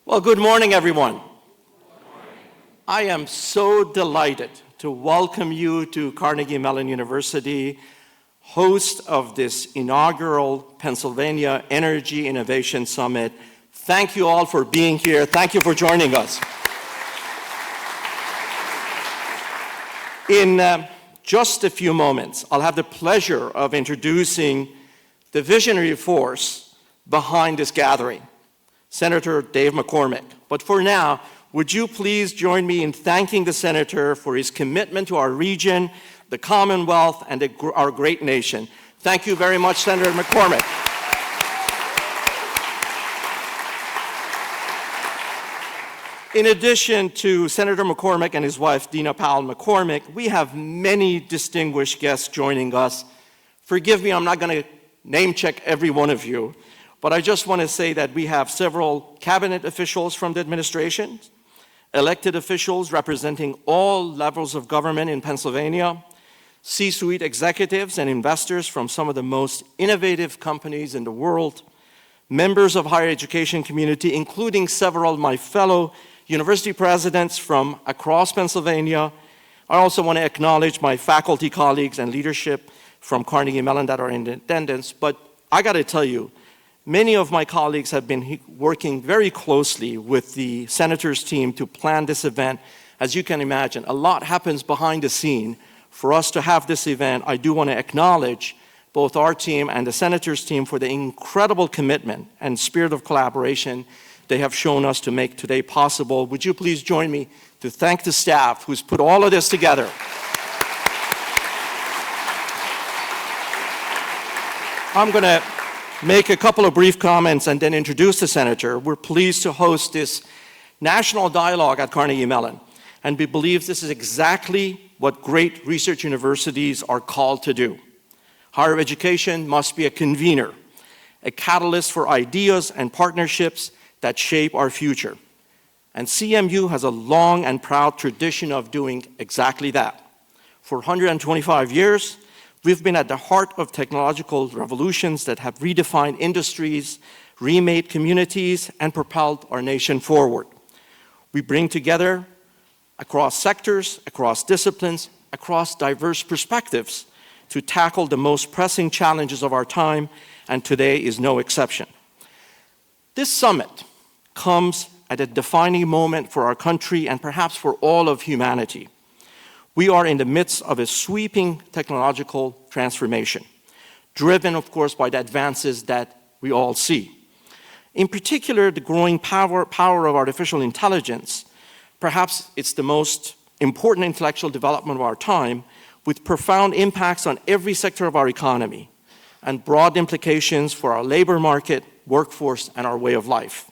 Well, good morning, everyone. I am so delighted to welcome you to Carnegie Mellon University, host of this inaugural Pennsylvania Energy Innovation Summit. Thank you all for being here. Thank you for joining us. In just a few moments, I'll have the pleasure of introducing the visionary force behind this gathering, Senator Dave McCormick. But for now, would you please join me in thanking the Senator for his commitment to our region, the Commonwealth, and our great nation. Thank you very much, Senator McCormick. In addition to Senator McCormick and his wife, Dina Powell McCormick, we have many distinguished guests joining us. Forgive me, I'm not going to name check every one of you, but I just want to say that we have several cabinet officials from the administration, elected officials representing all levels of government in Pennsylvania, C-suite executives and investors from some of the most innovative companies in the world, members of higher education community, including several of my fellow university presidents from across Pennsylvania. I also want to acknowledge my faculty colleagues and leadership from Carnegie Mellon that are in attendance, but I got to tell you, many of my colleagues have been working very closely with the Senator's team to plan this event. As you can imagine, a lot happens behind the scene. For us to have this event, I do want to acknowledge both our team and the Senator's team for the incredible commitment and spirit of collaboration they have shown us to make today possible. Would you please join me to thank the staff who's put all of this together? I'm going to make a couple of brief comments and then introduce the Senator. We're pleased to host this national dialogue at Carnegie Mellon, and we believe this is exactly what great research universities are called to do. Higher education must be a convener, a catalyst for ideas and partnerships that shape our future. And CMU has a long and proud tradition of doing exactly that. For 125 years, we've been at the heart of technological revolutions that have redefined industries, remade communities, and propelled our nation forward. We bring together across sectors, across disciplines, across diverse perspectives to tackle the most pressing challenges of our time, and today is no exception. This summit comes at a defining moment for our country and perhaps for all of humanity. We are in the midst of a sweeping technological transformation, driven, of course, by the advances that we all see. In particular, the growing power of artificial intelligence. Perhaps it's the most important intellectual development of our time, with profound impacts on every sector of our economy and broad implications for our labor market, workforce, and our way of life.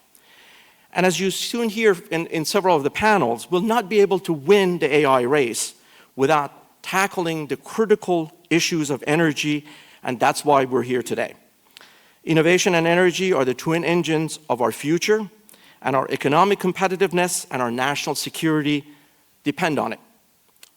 And as you soon hear in several of the panels, we'll not be able to win the AI race without tackling the critical issues of energy, and that's why we're here today. Innovation and energy are the twin engines of our future, and our economic competitiveness and our national security depend on it.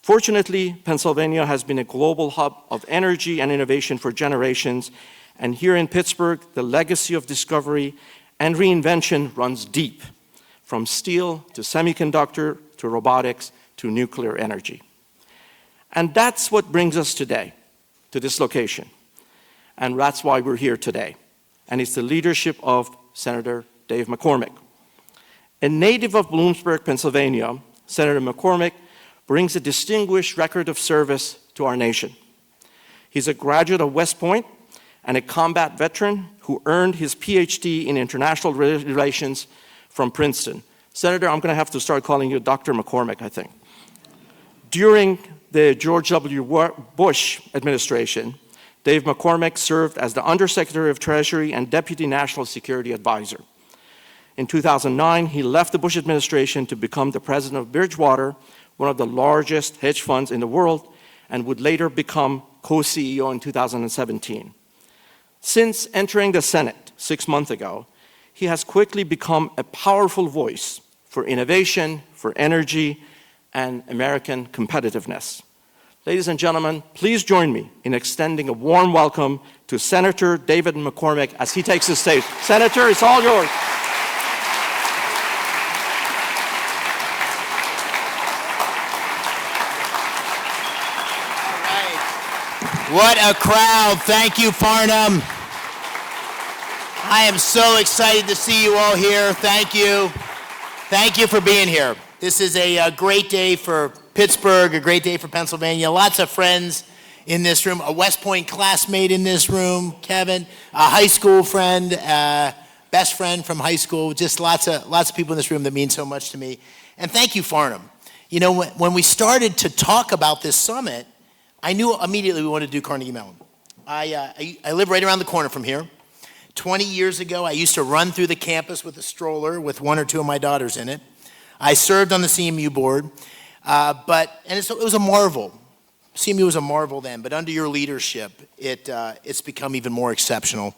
Fortunately, Pennsylvania has been a global hub of energy and innovation for generations, and here in Pittsburgh, the legacy of discovery and reinvention runs deep, from steel to semiconductor to robotics to nuclear energy. And that's what brings us today to this location. And that's why we're here today. And it's the leadership of Senator Dave McCormick. A native of Bloomsburg, Pennsylvania, Senator McCormick brings a distinguished record of service to our nation. He's a graduate of West Point and a combat veteran who earned his PhD in international relations from Princeton. Senator, I'm going to have to start calling you Dr. McCormick, I think. During the George W. Bush administration, Dave McCormick served as the Undersecretary of Treasury and Deputy National Security Advisor. In 2009, he left the Bush administration to become the president of Bridgewater, one of the largest hedge funds in the world, and would later become co-CEO in 2017. Since entering the Senate 6 months ago, he has quickly become a powerful voice for innovation, for energy, and American competitiveness. Ladies and gentlemen, please join me in extending a warm welcome to Senator David McCormick as he takes the stage. Senator, it's all yours. What a crowd. Thank you, Farnham. I am so excited to see you all here. Thank you. Thank you for being here. This is a great day for Pittsburgh, a great day for Pennsylvania. Lots of friends in this room, a West Point classmate in this room, Kevin, a high school friend, best friend from high school, just lots of people in this room that mean so much to me. And thank you, Farnham. You know, when we started to talk about this summit, I knew immediately we wanted to do Carnegie Mellon. I live right around the corner from here. 20 years ago, I used to run through the campus with a stroller with one or two of my daughters in it. I served on the CMU board, it was a marvel. CMU was a marvel then, but under your leadership, it's become even more exceptional.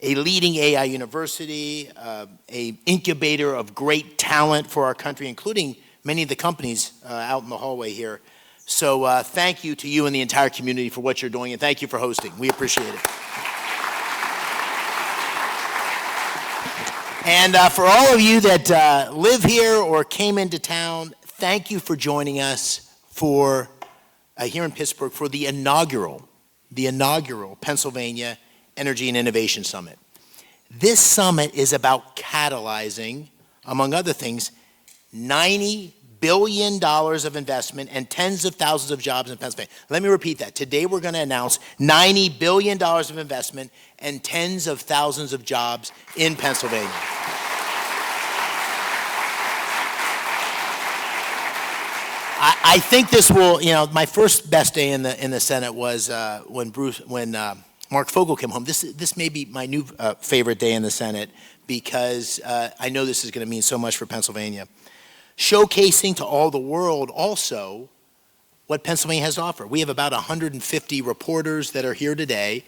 A leading AI university, an incubator of great talent for our country, including many of the companies out in the hallway here. So thank you to you and the entire community for what you're doing, and thank you for hosting. We appreciate it. And for all of you that live here or came into town, thank you for joining us for here in Pittsburgh for the inaugural Pennsylvania Energy and Innovation Summit. This summit is about catalyzing, among other things, $90 billion of investment and tens of thousands of jobs in Pennsylvania. Let me repeat that. Today we're going to announce $90 billion of investment and tens of thousands of jobs in Pennsylvania. I think this will, my first best day in the Senate was when Mark Fogel came home. This may be my new favorite day in the Senate because I know this is going to mean so much for Pennsylvania. Showcasing to all the world also what Pennsylvania has to offer. We have about 150 reporters that are here today,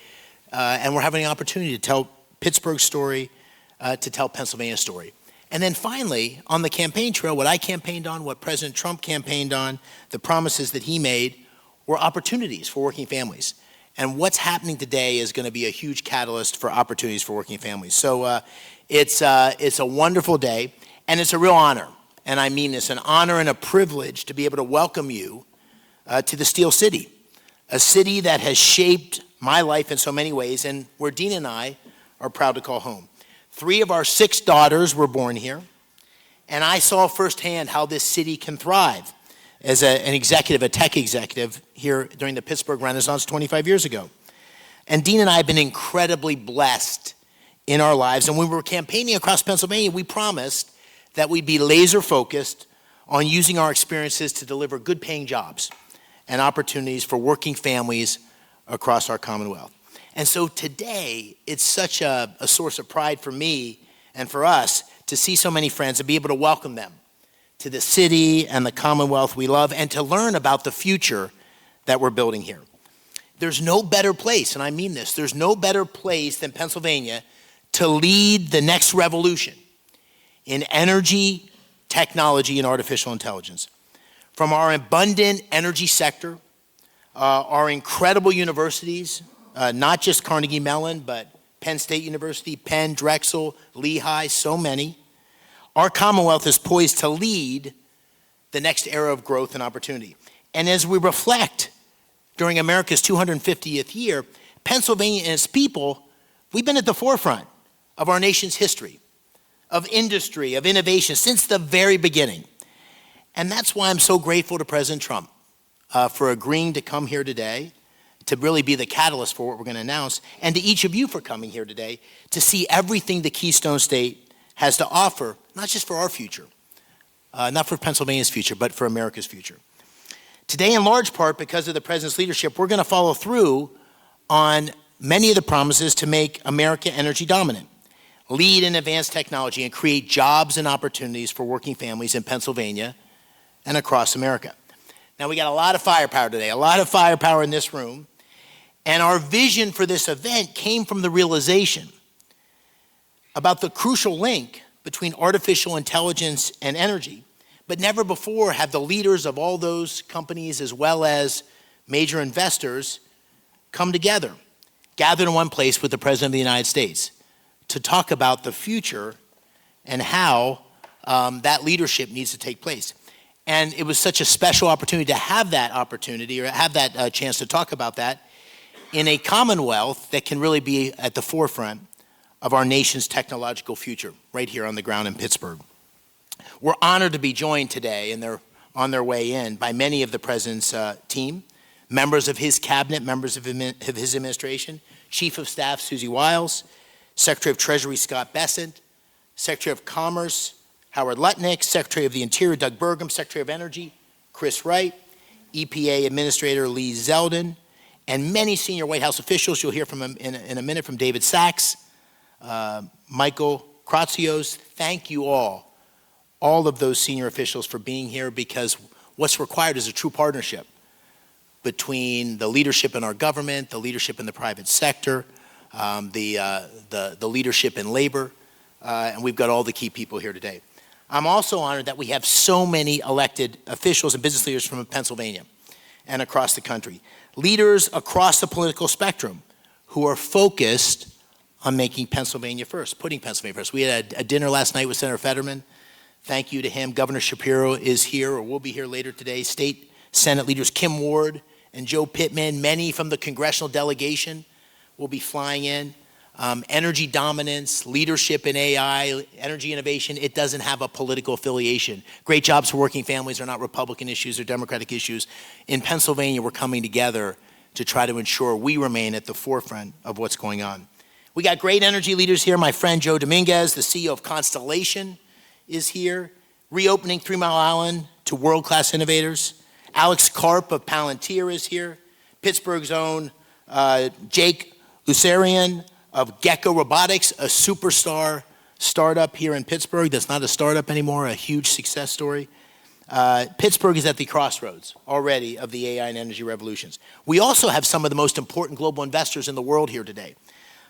and we're having an opportunity to tell Pittsburgh's story, to tell Pennsylvania's story. And then finally, on the campaign trail, what I campaigned on, what President Trump campaigned on, the promises that he made were opportunities for working families. And what's happening today is going to be a huge catalyst for opportunities for working families. So it's a wonderful day, and it's a real honor. And I mean this, an honor and a privilege to be able to welcome you to the Steel City, a city that has shaped my life in so many ways, and where Dean and I are proud to call home. 3 of our 6 daughters were born here, and I saw firsthand how this city can thrive as an executive, a tech executive here during the Pittsburgh Renaissance 25 years ago. And Dean and I have been incredibly blessed in our lives, and when we were campaigning across Pennsylvania, we promised that we'd be laser focused on using our experiences to deliver good paying jobs and opportunities for working families across our Commonwealth. And so today, it's such a source of pride for me and for us to see so many friends and be able to welcome them to the city and the Commonwealth we love and to learn about the future that we're building here. There's no better place, and I mean this, there's no better place than Pennsylvania to lead the next revolution in energy, technology, and artificial intelligence. From our abundant energy sector, our incredible universities, not just Carnegie Mellon, but Penn State University, Penn, Drexel, Lehigh, so many. Our Commonwealth is poised to lead the next era of growth and opportunity. And as we reflect during America's 250th year, Pennsylvania and its people, we've been at the forefront of our nation's history, of industry, of innovation since the very beginning. And that's why I'm so grateful to President Trump for agreeing to come here today, to really be the catalyst for what we're going to announce, and to each of you for coming here today to see everything the Keystone State has to offer, not just for our future, not for Pennsylvania's future, but for America's future. Today, in large part, because of the President's leadership, we're going to follow through on many of the promises to make America energy dominant, lead in advanced technology, and create jobs and opportunities for working families in Pennsylvania and across America. Now, we got a lot of firepower today, a lot of firepower in this room, and our vision for this event came from the realization about the crucial link between artificial intelligence and energy. But never before have the leaders of all those companies, as well as major investors, come together, gathered in one place with the President of the United States to talk about the future and how that leadership needs to take place. And it was such a special opportunity to have that opportunity, or have that chance to talk about that. in a commonwealth that can really be at the forefront of our nation's technological future, right here on the ground in Pittsburgh. We're honored to be joined today, and they're on their way in, by many of the President's team, members of his cabinet, members of his administration, Chief of Staff Susie Wiles, Secretary of Treasury Scott Bessent, Secretary of Commerce Howard Lutnick, Secretary of the Interior Doug Burgum, Secretary of Energy Chris Wright, EPA Administrator Lee Zeldin, and many senior White House officials. You'll hear from him in a minute from David Sachs, Michael Kratsios. Thank you all of those senior officials for being here, because what's required is a true partnership between the leadership in our government, the leadership in the private sector, the leadership in labor, and we've got all the key people here today. I'm also honored that we have so many elected officials and business leaders from Pennsylvania and across the country. Leaders across the political spectrum who are focused on making Pennsylvania first, putting Pennsylvania first. We had a dinner last night with Senator Fetterman. Thank you to him. Governor Shapiro is here, or will be here later today. State Senate leaders Kim Ward and Joe Pittman, many from the congressional delegation will be flying in. Energy dominance, leadership in AI, energy innovation, it doesn't have a political affiliation. Great jobs for working families are not Republican issues or Democratic issues. In Pennsylvania, we're coming together to try to ensure we remain at the forefront of what's going on. We got great energy leaders here. My friend Joe Dominguez, the CEO of Constellation, is here. Reopening 3 Mile Island to world-class innovators. Alex Karp of Palantir is here. Pittsburgh's own Jake Lucerian of Gecko Robotics, a superstar startup here in Pittsburgh that's not a startup anymore, a huge success story. Pittsburgh is at the crossroads already of the AI and energy revolutions. We also have some of the most important global investors in the world here today.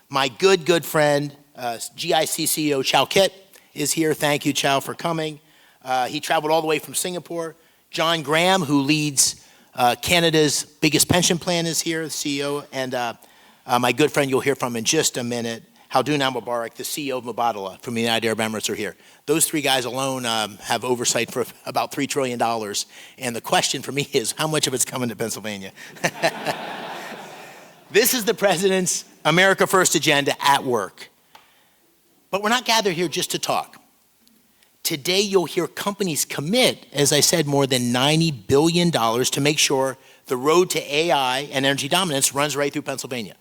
My good friend, GIC CEO Chow Kit is here. Thank you, Chow, for coming. He traveled all the way from Singapore. John Graham, who leads Canada's biggest pension plan, is here, the CEO. And my good friend you'll hear from in just a minute, Haldun Al-Mubarak, the CEO of Mubadala from the United Arab Emirates, are here. Those three guys alone have oversight for about $3 trillion. And the question for me is, how much of it's coming to Pennsylvania? This is the President's America First agenda at work. But we're not gathered here just to talk. Today, you'll hear companies commit, as I said, more than $90 billion to make sure the road to AI and energy dominance runs right through Pennsylvania.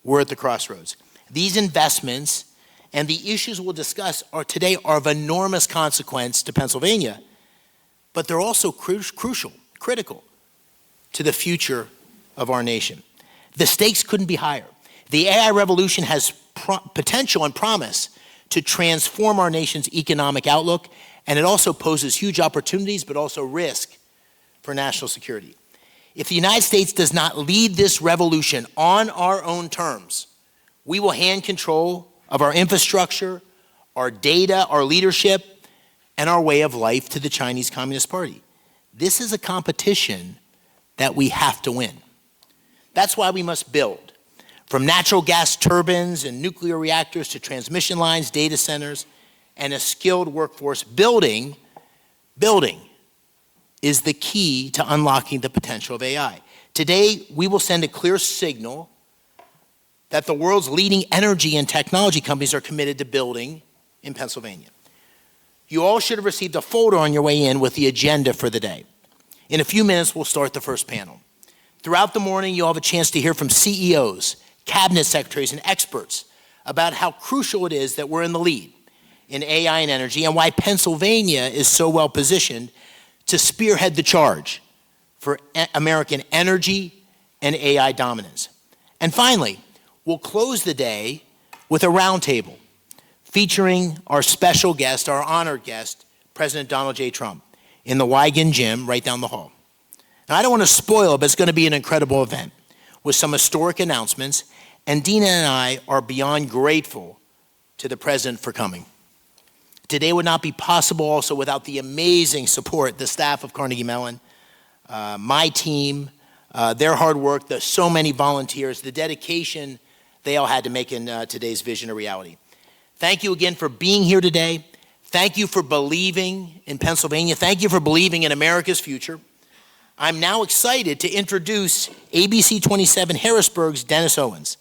We're at the crossroads. These investments and the issues we'll discuss today are of enormous consequence to Pennsylvania, but they're also critical to the future of our nation. The stakes couldn't be higher. The AI revolution has potential and promise to transform our nation's economic outlook, and it also poses huge opportunities, but also risk for national security. If the United States does not lead this revolution on our own terms, we will hand control of our infrastructure, our data, our leadership, and our way of life to the Chinese Communist Party. This is a competition that we have to win. That's why we must build. From natural gas turbines and nuclear reactors to transmission lines, data centers, and a skilled workforce, building is the key to unlocking the potential of AI. Today, we will send a clear signal that the world's leading energy and technology companies are committed to building in Pennsylvania. You all should have received a folder on your way in with the agenda for the day. In a few minutes, we'll start the first panel. Throughout the morning, you'll have a chance to hear from CEOs, cabinet secretaries, and experts about how crucial it is that we're in the lead in AI and energy, and why Pennsylvania is so well positioned to spearhead the charge for American energy and AI dominance. And finally, we'll close the day with a roundtable featuring our special guest, our honored guest, President Donald J. Trump, in the Wigan Gym right down the hall. Now, I don't want to spoil it, but it's going to be an incredible event with some historic announcements, and Dina and I are beyond grateful to the President for coming. Today would not be possible also without the amazing support, the staff of Carnegie Mellon, my team, their hard work, so many volunteers, the dedication they all had to making today's vision a reality. Thank you again for being here today. Thank you for believing in Pennsylvania. Thank you for believing in America's future. I'm now excited to introduce ABC 27 Harrisburg's Dennis Owens,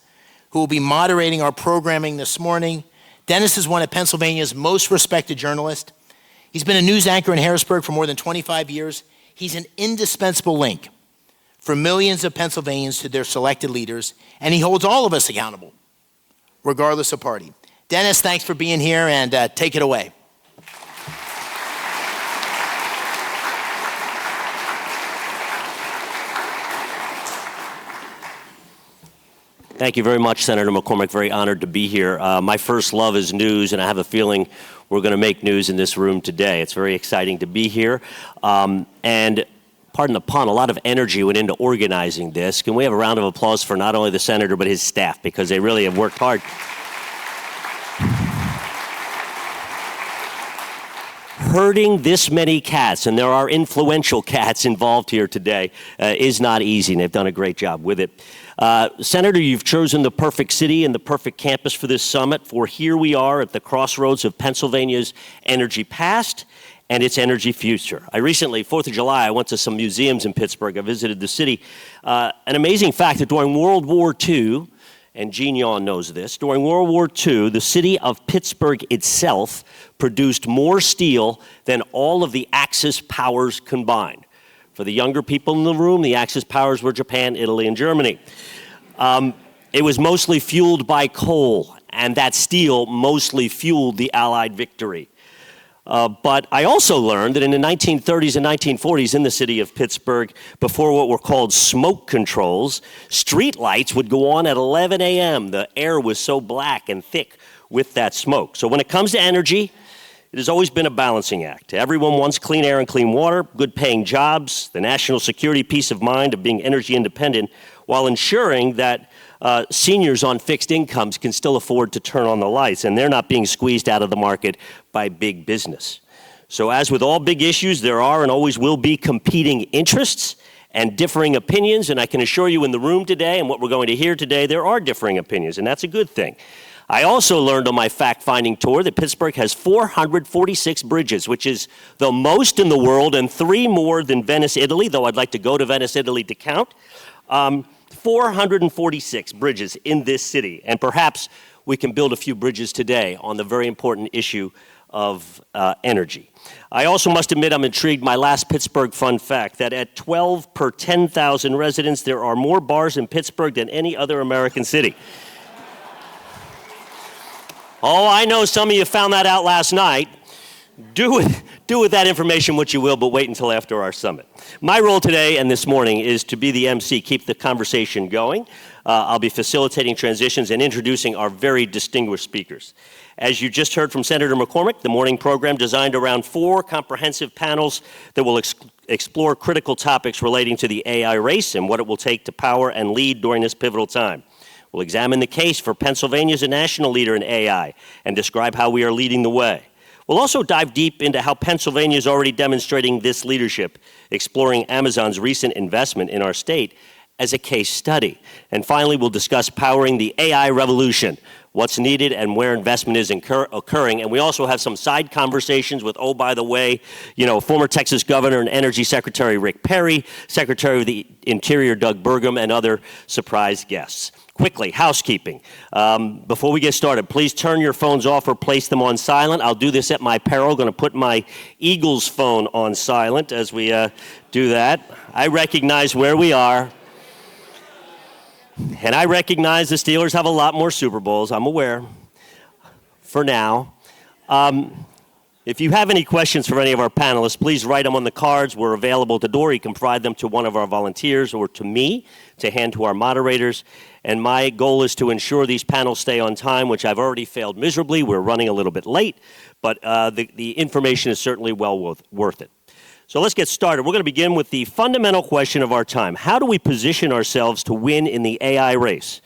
who will be moderating our programming this morning. Dennis is one of Pennsylvania's most respected journalists. He's been a news anchor in Harrisburg for more than 25 years. He's an indispensable link for millions of Pennsylvanians to their selected leaders, and he holds all of us accountable, regardless of party. Dennis, thanks for being here, and take it away. Thank you very much, Senator McCormick. Very honored to be here. My first love is news, and I have a feeling we're going to make news in this room today. It's very exciting to be here. And pardon the pun, a lot of energy went into organizing this. Can we have a round of applause for not only the senator, but his staff, because they really have worked hard. Herding this many cats, and there are influential cats involved here today, is not easy, and they've done a great job with it. Senator, you've chosen the perfect city and the perfect campus for this summit, for here we are at the crossroads of Pennsylvania's energy past and its energy future. I recently, 4th of July, I went to some museums in Pittsburgh. I visited the city. An amazing fact that during World War II, and Gene Yawn knows this, during World War II, the city of Pittsburgh itself produced more steel than all of the Axis powers combined. For the younger people in the room, the Axis powers were Japan, Italy, and Germany. It was mostly fueled by coal, and that steel mostly fueled the Allied victory. But I also learned that in the 1930s and 1940s in the city of Pittsburgh, before what were called smoke controls, street lights would go on at 11 a.m. The air was so black and thick with that smoke. So when it comes to energy, it has always been a balancing act. Everyone wants clean air and clean water, good paying jobs, the national security peace of mind of being energy independent, while ensuring that seniors on fixed incomes can still afford to turn on the lights, and they're not being squeezed out of the market by big business. So as with all big issues, there are and always will be competing interests and differing opinions, and I can assure you in the room today and what we're going to hear today, there are differing opinions, and that's a good thing. I also learned on my fact-finding tour that Pittsburgh has 446 bridges, which is the most in the world and 3 more than Venice, Italy, though I'd like to go to Venice, Italy to count. 446 bridges in this city, and perhaps we can build a few bridges today on the very important issue of energy. I also must admit I'm intrigued, my last Pittsburgh fun fact, that at 12 per 10,000 residents, there are more bars in Pittsburgh than any other American city. Oh, I know some of you found that out last night. Do with that information what you will, but wait until after our summit. My role today and this morning is to be the MC, keep the conversation going. I'll be facilitating transitions and introducing our very distinguished speakers. As you just heard from Senator McCormick, the morning program designed around 4 comprehensive panels that will explore critical topics relating to the AI race and what it will take to power and lead during this pivotal time. We'll examine the case for Pennsylvania as a national leader in AI and describe how we are leading the way. We'll also dive deep into how Pennsylvania is already demonstrating this leadership, exploring Amazon's recent investment in our state as a case study. And finally, we'll discuss powering the AI revolution, what's needed and where investment is occurring. And we also have some side conversations with, oh, by the way, former Texas Governor and Energy Secretary Rick Perry, Secretary of the Interior Doug Burgum, and other surprise guests. Quickly, housekeeping. Before we get started, please turn your phones off or place them on silent. I'll do this at my peril. Going to put my Eagles phone on silent as we do that. I recognize where we are. And I recognize the Steelers have a lot more Super Bowls. I'm aware. For now. If you have any questions for any of our panelists, please write them on the cards. We're available at the door. You can provide them to one of our volunteers or to me to hand to our moderators. And my goal is to ensure these panels stay on time, which I've already failed miserably. We're running a little bit late, but the information is certainly well worth it. So let's get started. We're going to begin with the fundamental question of our time. How do we position ourselves to win in the AI race?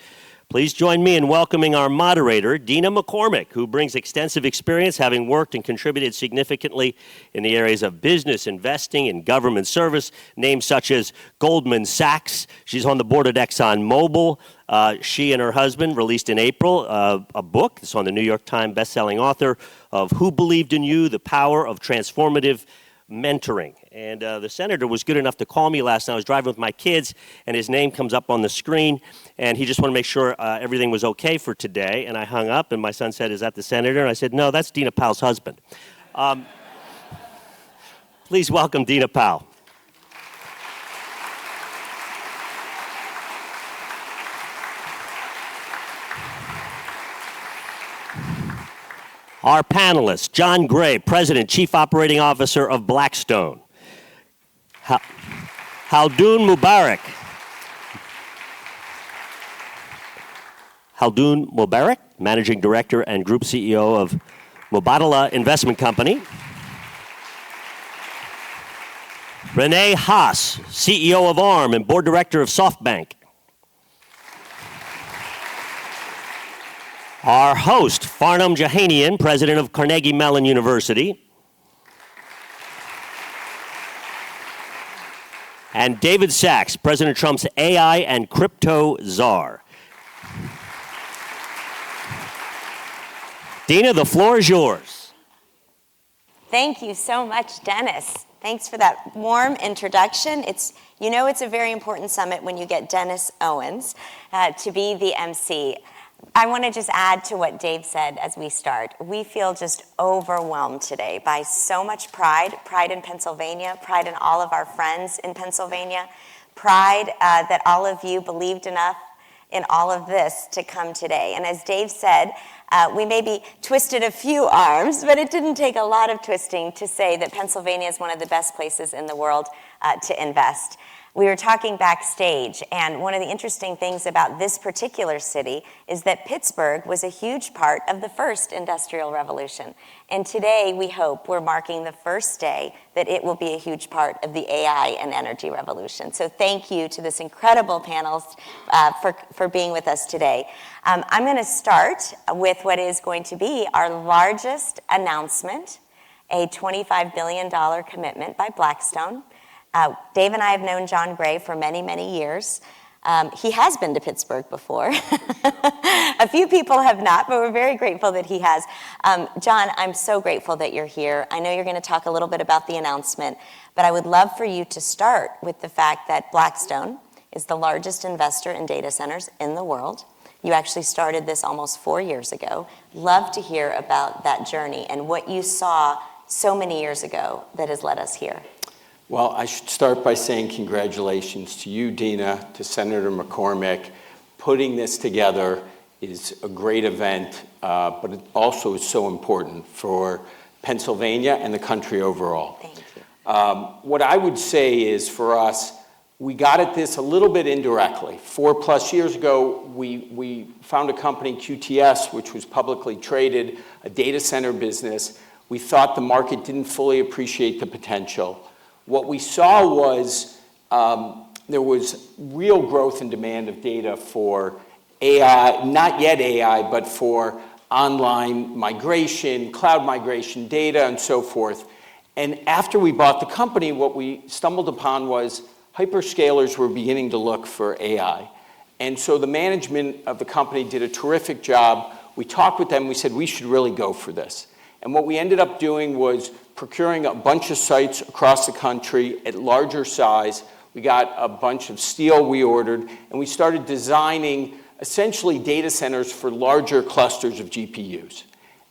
Please join me in welcoming our moderator, Dina McCormick, who brings extensive experience, having worked and contributed significantly in the areas of business, investing, and government service, names such as Goldman Sachs. She's on the board at ExxonMobil. She and her husband released in April a book. It's on the New York Times bestselling author of Who Believed in You? The Power of Transformative mentoring. And the senator was good enough to call me last night. I was driving with my kids, and his name comes up on the screen, and he just wanted to make sure everything was okay for today. And I hung up, and my son said, "Is that the senator?" And I said, "No, that's Dina Powell's husband." Please welcome Dina Powell. Our panelists, John Gray, President, Chief Operating Officer of Blackstone. Khaldoon Mubarak, Managing Director and Group CEO of Mubadala Investment Company. Renee Haas, CEO of ARM and Board Director of SoftBank. Our host, Farnam Jahanian, President of Carnegie Mellon University. And David Sachs, President Trump's AI and crypto czar. Dina, the floor is yours. Thank you so much, Dennis. Thanks for that warm introduction. It's a very important summit when you get Dennis Owens to be the MC. I want to just add to what Dave said as we start. We feel just overwhelmed today by so much pride in Pennsylvania, pride in all of our friends in Pennsylvania, pride that all of you believed enough in all of this to come today. And as Dave said, we maybe twisted a few arms, but it didn't take a lot of twisting to say that Pennsylvania is one of the best places in the world to invest. We were talking backstage, and one of the interesting things about this particular city is that Pittsburgh was a huge part of the first industrial revolution. And today, we hope we're marking the first day that it will be a huge part of the AI and energy revolution. So thank you to this incredible panel for being with us today. I'm going to start with what is going to be our largest announcement, a $25 billion commitment by Blackstone. Dave and I have known John Gray for many, many years. He has been to Pittsburgh before. A few people have not, but we're very grateful that he has. John, I'm so grateful that you're here. I know you're going to talk a little bit about the announcement, but I would love for you to start with the fact that Blackstone is the largest investor in data centers in the world. You actually started this almost 4 years ago. Love to hear about that journey and what you saw so many years ago that has led us here. Well, I should start by saying congratulations to you, Dina, to Senator McCormick. Putting this together is a great event, but it also is so important for Pennsylvania and the country overall. Thank you. What I would say is for us, we got at this a little bit indirectly. 4+ years ago, we found a company, QTS, which was publicly traded, a data center business. We thought the market didn't fully appreciate the potential. What we saw was there was real growth in demand of data for AI, not yet AI, but for online migration, cloud migration, data, and so forth. And after we bought the company, what we stumbled upon was hyperscalers were beginning to look for AI. And so the management of the company did a terrific job. We talked with them. We said, we should really go for this. And what we ended up doing was procuring a bunch of sites across the country at larger size. We got a bunch of steel we ordered, and we started designing essentially data centers for larger clusters of GPUs.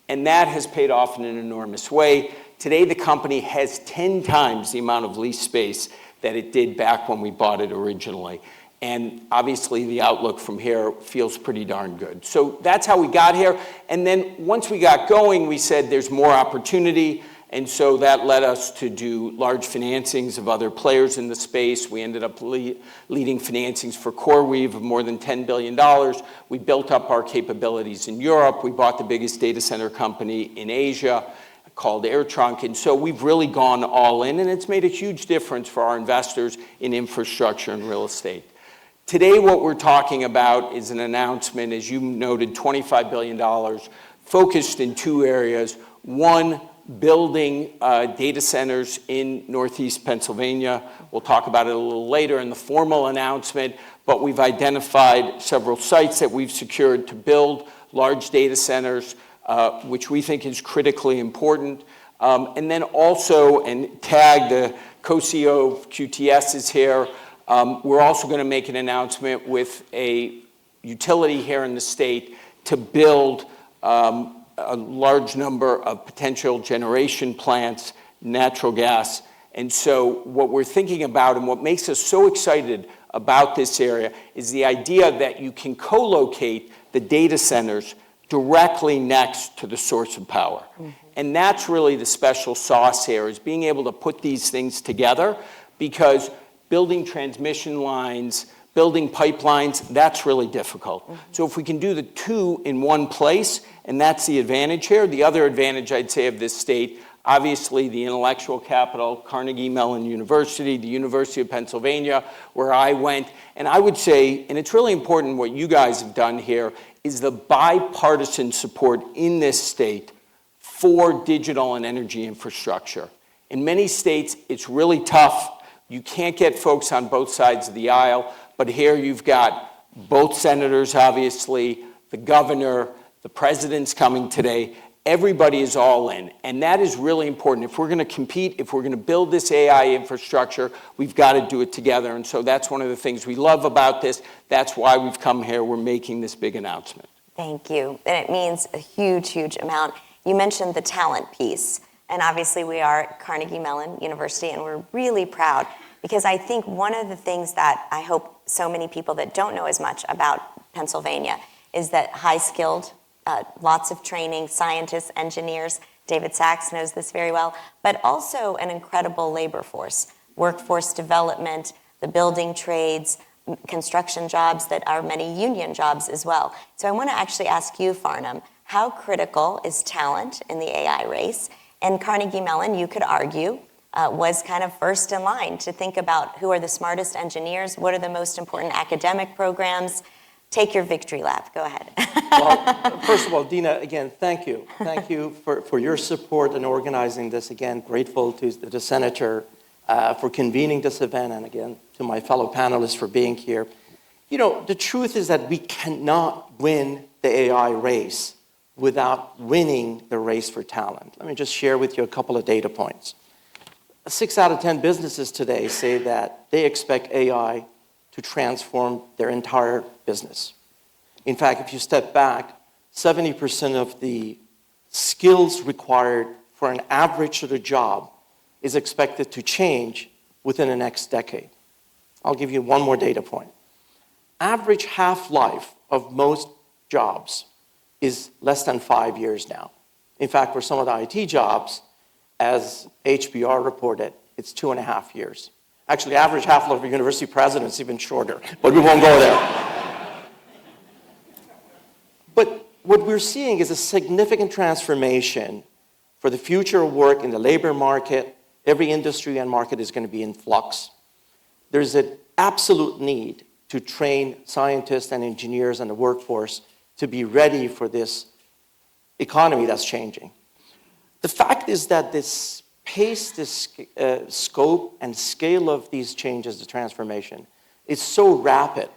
And that has paid off in an enormous way. Today, the company has 10 times the amount of lease space that it did back when we bought it originally. And obviously, the outlook from here feels pretty darn good. So that's how we got here. And then once we got going, we said there's more opportunity. And so that led us to do large financings of other players in the space. We ended up leading financings for CoreWeave of more than $10 billion. We built up our capabilities in Europe. We bought the biggest data center company in Asia called AirTrunk. And so we've really gone all in, and it's made a huge difference for our investors in infrastructure and real estate. Today, what we're talking about is an announcement, as you noted, $25 billion, focused in two areas. One, building data centers in Northeast Pennsylvania. We'll talk about it a little later in the formal announcement, but we've identified several sites that we've secured to build large data centers, which we think is critically important. And then also, and Tag, the co-CEO of QTS, is here. We're also going to make an announcement with a utility here in the state to build a large number of potential generation plants, natural gas. And so what we're thinking about and what makes us so excited about this area is the idea that you can co-locate the data centers directly next to the source of power. Mm-hmm. And that's really the special sauce here, is being able to put these things together, because building transmission lines, building pipelines, that's really difficult. Mm-hmm. So if we can do the two in one place, and that's the advantage here. The other advantage, I'd say, of this state, obviously the intellectual capital, Carnegie Mellon University, the University of Pennsylvania, where I went. And I would say, and it's really important what you guys have done here, is the bipartisan support in this state for digital and energy infrastructure. In many states, it's really tough. You can't get folks on both sides of the aisle, but here you've got both senators, obviously, the governor, the president's coming today. Everybody is all in, and that is really important. If we're going to compete, if we're going to build this AI infrastructure, we've got to do it together, and so that's one of the things we love about this. That's why we've come here. We're making this big announcement. Thank you, and it means a huge, huge amount. You mentioned the talent piece, and obviously we are at Carnegie Mellon University, and we're really proud, because I think one of the things that I hope so many people that don't know as much about Pennsylvania is that high-skilled, lots of training, scientists, engineers, David Sachs knows this very well, but also an incredible labor force, workforce development, the building trades, construction jobs that are many union jobs as well. So I want to actually ask you, Farnham, how critical is talent in the AI race? And Carnegie Mellon, you could argue, was kind of first in line to think about who are the smartest engineers, what are the most important academic programs. Take your victory lap. Go ahead. Well, first of all, Dina, again, thank you. Thank you for your support in organizing this. Again, grateful to the Senator for convening this event, and again, to my fellow panelists for being here. You know, the truth is that we cannot win the AI race without winning the race for talent. Let me just share with you a couple of data points. 6 out of 10 businesses today say that they expect AI to transform their entire business. In fact, if you step back, 70% of the skills required for an average sort of job is expected to change within the next decade. I'll give you one more data point. Average half-life of most jobs is less than 5 years now. In fact, for some of the IT jobs, as HBR reported, it's 2.5 years. Actually, average half-life of a university president is even shorter, but we won't go there. But what we're seeing is a significant transformation for the future of work in the labor market. Every industry and market is going to be in flux. There's an absolute need to train scientists and engineers and the workforce to be ready for this economy that's changing. The fact is that this pace, this scope and scale of these changes, the transformation, is so rapid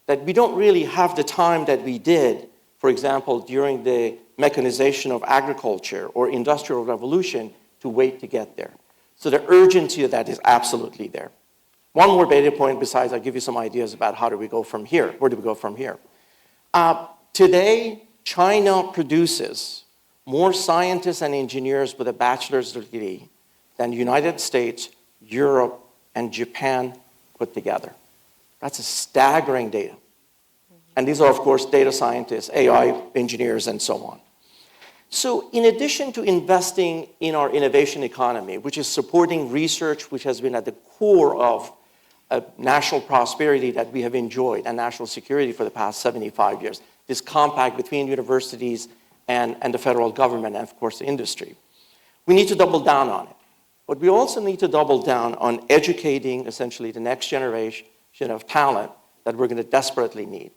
that we don't really have the time that we did, for example, during the mechanization of agriculture or industrial revolution, to wait to get there. So the urgency of that is absolutely there. One more data point besides, I'll give you some ideas about how do we go from here. Where do we go from here? Today, China produces more scientists and engineers with a bachelor's degree than the United States, Europe, and Japan put together. That's a staggering data. And these are, of course, data scientists, AI engineers, and so on. So in addition to investing in our innovation economy, which is supporting research, which has been at the core of national prosperity that we have enjoyed and national security for the past 75 years, this compact between universities and the federal government and, of course, the industry, we need to double down on it. But we also need to double down on educating, essentially, the next generation of talent that we're going to desperately need.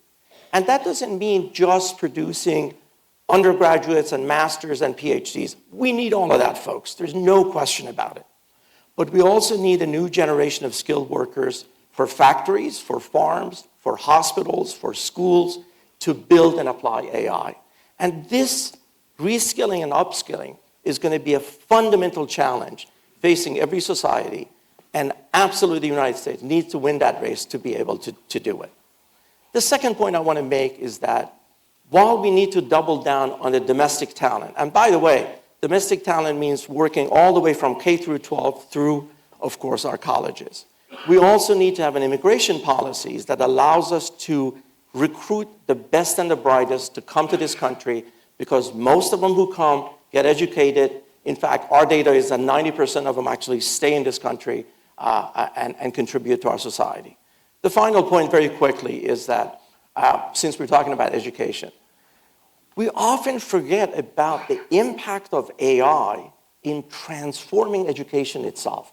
And that doesn't mean just producing undergraduates and masters and PhDs. We need all of that, folks. There's no question about it. But we also need a new generation of skilled workers for factories, for farms, for hospitals, for schools, to build and apply AI. And this reskilling and upskilling is going to be a fundamental challenge facing every society, and absolutely the United States needs to win that race to be able to do it. The second point I want to make is that while we need to double down on the domestic talent, and by the way, domestic talent means working all the way from K through 12 through, of course, our colleges. We also need to have an immigration policies that allows us to recruit the best and the brightest to come to this country, because most of them who come get educated. In fact, our data is that 90% of them actually stay in this country and contribute to our society. The final point very quickly is that, since we're talking about education, we often forget about the impact of AI in transforming education itself.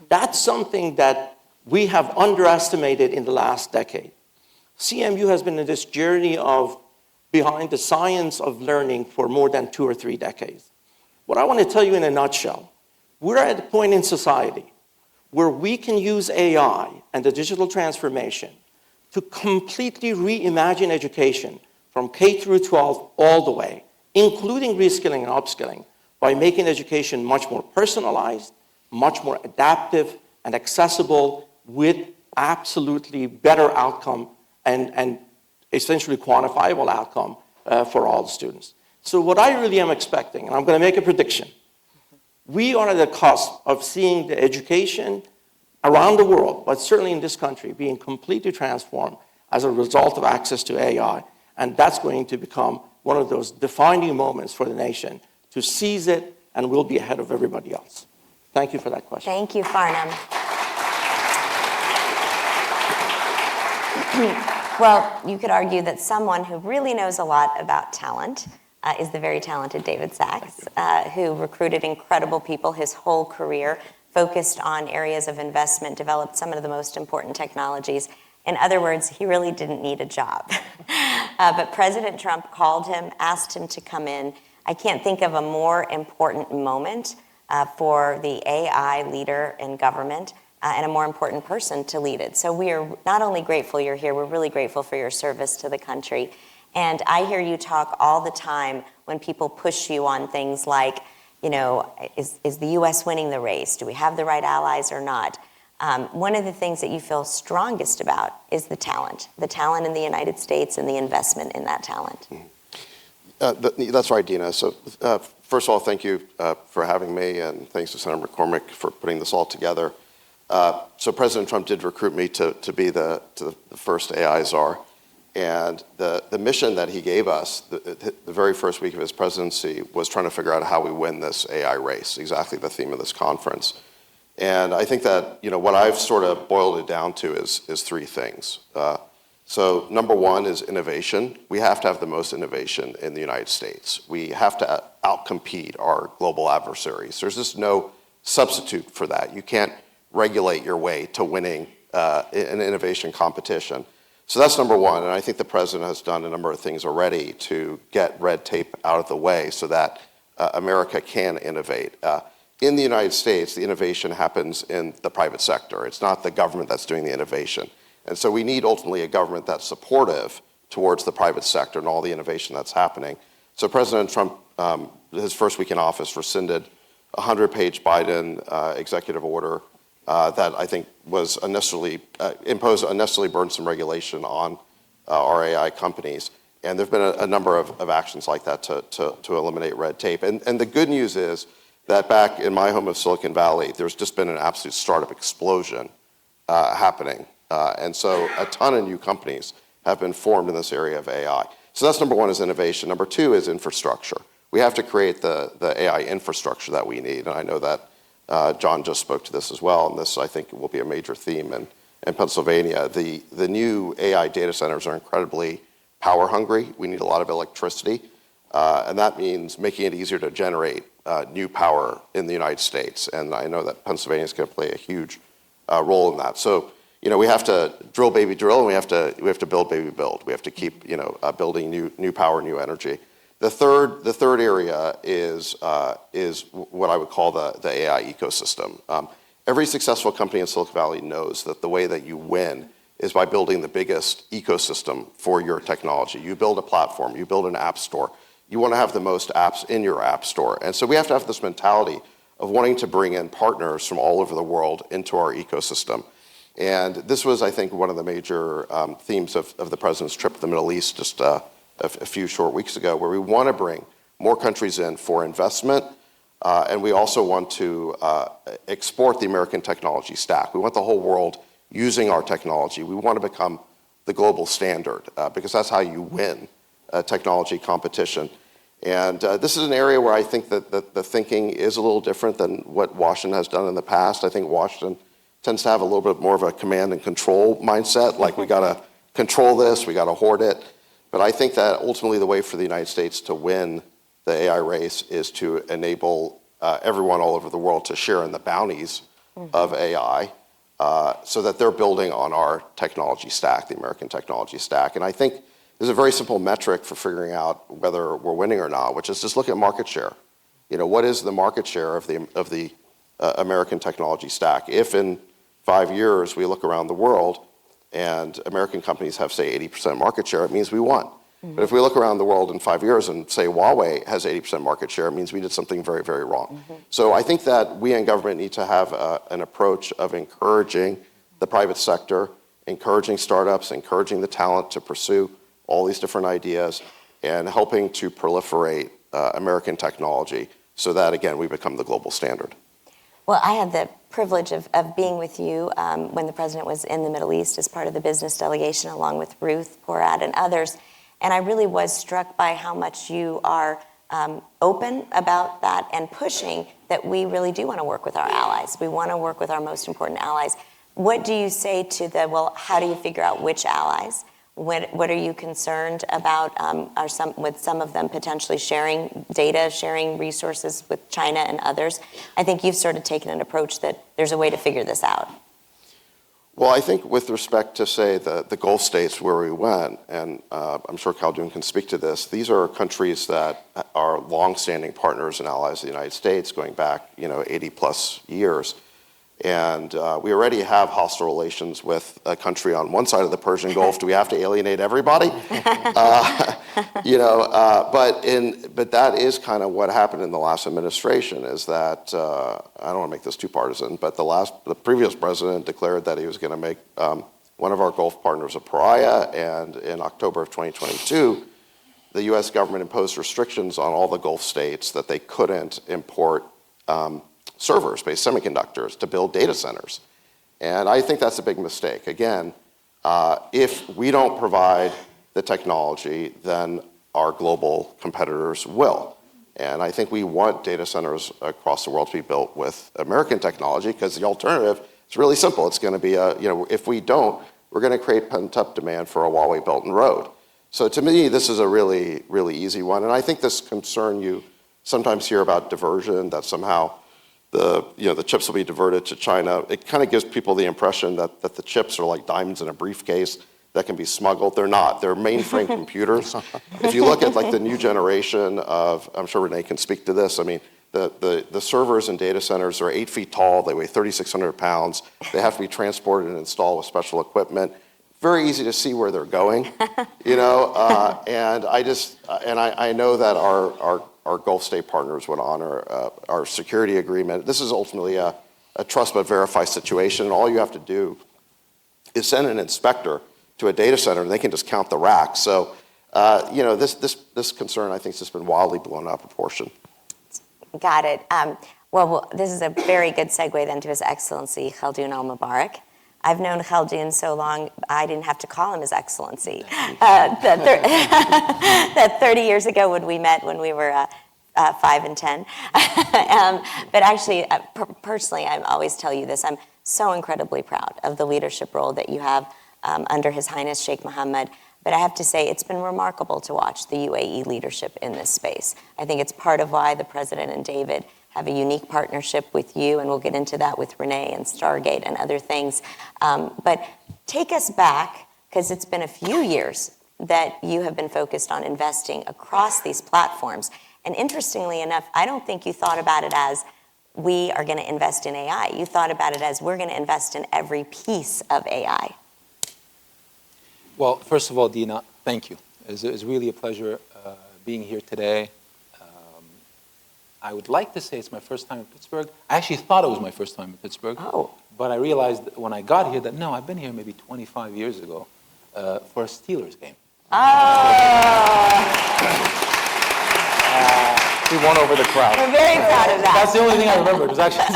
That's something that we have underestimated in the last decade. CMU has been in this journey of behind the science of learning for more than 2 or 3 decades. What I want to tell you in a nutshell, we're at a point in society where we can use AI and the digital transformation to completely reimagine education from K through 12 all the way, including reskilling and upskilling, by making education much more personalized, much more adaptive and accessible, with absolutely better outcome and essentially quantifiable outcome for all the students. So what I really am expecting, and I'm going to make a prediction, we are at the cusp of seeing the education around the world, but certainly in this country, being completely transformed as a result of access to AI. And that's going to become one of those defining moments for the nation to seize it, and we'll be ahead of everybody else. Thank you for that question. Thank you, Farnham. Well, you could argue that someone who really knows a lot about talent is the very talented David Sachs, who recruited incredible people his whole career, focused on areas of investment, developed some of the most important technologies. In other words, he really didn't need a job. But President Trump called him, asked him to come in. I can't think of a more important moment for the AI leader in government and a more important person to lead it. So we are not only grateful you're here, we're really grateful for your service to the country. And I hear you talk all the time when people push you on things like, you know, is the U.S. winning the race? Do we have the right allies or not? One of the things that you feel strongest about is the talent in the United States and the investment in that talent. That's right, Dina. So first of all, thank you for having me, and thanks to Senator McCormick for putting this all together. So President Trump did recruit me to be the first AI czar. And the mission that he gave us the very first week of his presidency was trying to figure out how we win this AI race, exactly the theme of this conference. And I think that, you know, what I've sort of boiled it down to is 3 things. So number 1 is innovation. We have to have the most innovation in the United States. We have to outcompete our global adversaries. There's just no substitute for that. You can't regulate your way to winning an innovation competition. So that's number 1, and I think the president has done a number of things already to get red tape out of the way so that America can innovate. In the United States, the innovation happens in the private sector. It's not the government that's doing the innovation. And so we need ultimately a government that's supportive towards the private sector and all the innovation that's happening. So President Trump, his first week in office, rescinded a 100-page Biden executive order that I think was imposed unnecessarily burdensome regulation on our AI companies. And there have been a number of actions like that to eliminate red tape. And the good news is that back in my home of Silicon Valley, there's just been an absolute startup explosion happening. And so a ton of new companies have been formed in this area of AI. So that's number 1 is innovation. Number 2 is infrastructure. We have to create the AI infrastructure that we need. And I know that John just spoke to this as well, and this, I think, will be a major theme in Pennsylvania. The new AI data centers are incredibly power hungry. We need a lot of electricity, and that means making it easier to generate new power in the United States. And I know that Pennsylvania is going to play a huge role in that. So, you know, we have to drill, baby, drill, and we have to build, baby, build. We have to keep, building new power, new energy. The third area is what I would call the AI ecosystem. Every successful company in Silicon Valley knows that the way that you win is by building the biggest ecosystem for your technology. You build a platform, you build an app store, you want to have the most apps in your app store. And so we have to have this mentality of wanting to bring in partners from all over the world into our ecosystem. And this was, I think, one of the major themes of the president's trip to the Middle East just a few short weeks ago, where we want to bring more countries in for investment, and we also want to export the American technology stack. We want the whole world using our technology. We want to become the global standard, because that's how you win a technology competition. And this is an area where I think that the thinking is a little different than what Washington has done in the past. I think Washington tends to have a little bit more of a command and control mindset, like we got to control this, we got to hoard it. But I think that ultimately the way for the United States to win the AI race is to enable everyone all over the world to share in the bounties of AI, so that they're building on our technology stack, the American technology stack. And I think there's a very simple metric for figuring out whether we're winning or not, which is just look at market share. You know, what is the market share of the American technology stack? If in 5 years we look around the world and American companies have, say, 80% market share, it means we won. But if we look around the world in 5 years and say Huawei has 80% market share, it means we did something very, very wrong. So I think that we in government need to have an approach of encouraging the private sector, encouraging startups, encouraging the talent to pursue all these different ideas, and helping to proliferate American technology so that, again, we become the global standard. Well, I had the privilege of being with you when the president was in the Middle East as part of the business delegation, along with Ruth Porat and others. And I really was struck by how much you are open about that and pushing that we really do want to work with our allies. We want to work with our most important allies. What do you say to well, how do you figure out which allies? What are you concerned about with some of them potentially sharing data, sharing resources with China and others? I think you've sort of taken an approach that there's a way to figure this out. Well, I think with respect to, say, the Gulf states where we went, and I'm sure Khaldun can speak to this, these are countries that are longstanding partners and allies of the United States going back, 80 plus years. And we already have hostile relations with a country on one side of the Persian Gulf. Do we have to alienate everybody? But that is kind of what happened in the last administration, is that, I don't want to make this too partisan, but the previous president declared that he was going to make one of our Gulf partners a pariah, and in October of 2022, the U.S. government imposed restrictions on all the Gulf states that they couldn't import servers-based semiconductors to build data centers. And I think that's a big mistake. Again, if we don't provide the technology, then our global competitors will. And I think we want data centers across the world to be built with American technology, because the alternative is really simple. It's going to be, if we don't, we're going to create pent-up demand for a Huawei Belt and Road. So to me, this is a really, really easy one. And I think this concern you sometimes hear about diversion, that somehow the chips will be diverted to China. It kind of gives people the impression that the chips are like diamonds in a briefcase that can be smuggled. They're not. They're mainframe computers. If you look at like the new generation of, I'm sure Renee can speak to this, I mean, the servers and data centers are 8 feet tall. They weigh 3,600 pounds. They have to be transported and installed with special equipment. Very easy to see where they're going, and I know that our Gulf state partners would honor our security agreement. This is ultimately a trust but verify situation, and all you have to do is send an inspector to a data center, and they can just count the racks. So, this concern, I think, has just been wildly blown out of proportion. Got it. Well, this is a very good segue then to His Excellency Khaldun Al-Mubarak. I've known Khaldun so long, I didn't have to call him His Excellency. That 30 years ago when we met, when we were 5 and 10. But actually, personally, I always tell you this, I'm so incredibly proud of the leadership role that you have under His Highness Sheikh Mohammed. But I have to say, it's been remarkable to watch the UAE leadership in this space. I think it's part of why the President and David have a unique partnership with you, and we'll get into that with Renee and Stargate and other things. But take us back, because it's been a few years that you have been focused on investing across these platforms. And interestingly enough, I don't think you thought about it as we are going to invest in AI. You thought about it as we're going to invest in every piece of AI. Well, first of all, Dina, thank you. It's really a pleasure being here today. I would like to say it's my first time in Pittsburgh. I actually thought it was my first time in Pittsburgh. Oh. But I realized when I got here that no, I've been here maybe 25 years ago for a Steelers game. We won over the crowd. We're very proud of that. That's the only thing I remember. It was actually a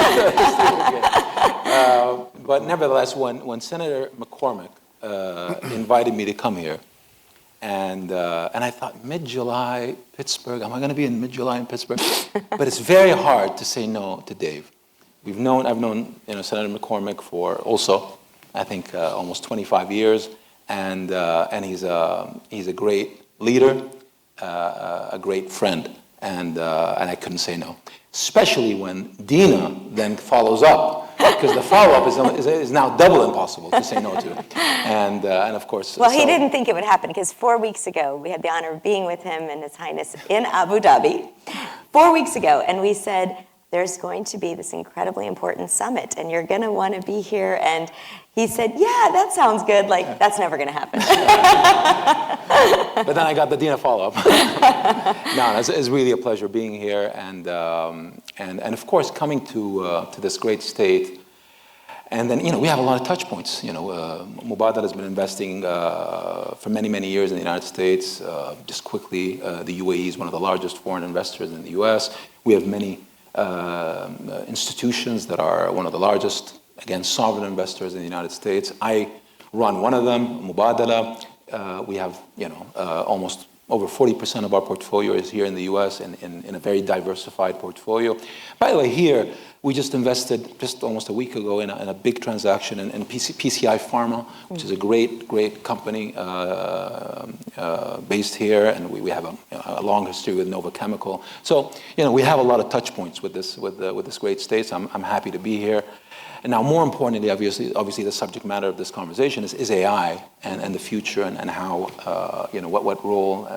Steelers game. But nevertheless, when Senator McCormick invited me to come here, and I thought, mid-July, Pittsburgh, am I going to be in mid-July in Pittsburgh? But it's very hard to say no to Dave. I've known Senator McCormick for also, I think, almost 25 years, and he's a great leader, a great friend, and I couldn't say no. Especially when Dina then follows up, because the follow-up is now double impossible to say no to, and of course. Well, he didn't think it would happen because 4 weeks ago we had the honor of being with him and His Highness in Abu Dhabi. 4 weeks ago, and we said, there's going to be this incredibly important summit, and you're going to want to be here. And he said, yeah, that sounds good. Like, that's never going to happen. But then I got the Dina follow-up. No, it's really a pleasure being here, and of course coming to this great state. And then we have a lot of touch points. Mubadala has been investing for many, many years in the United States. Just quickly, the UAE is one of the largest foreign investors in the U.S. We have many institutions that are one of the largest, again, sovereign investors in the United States. I run one of them, Mubadala. We have, almost over 40% of our portfolio is here in the U.S. in a very diversified portfolio. By the way, here, we just invested just almost a week ago in a big transaction in PCI Pharma, which is a great company based here, and we have a long history with Nova Chemical. So, we have a lot of touch points with this great state. So I'm happy to be here. And now, more importantly, obviously, the subject matter of this conversation is AI and the future and how what role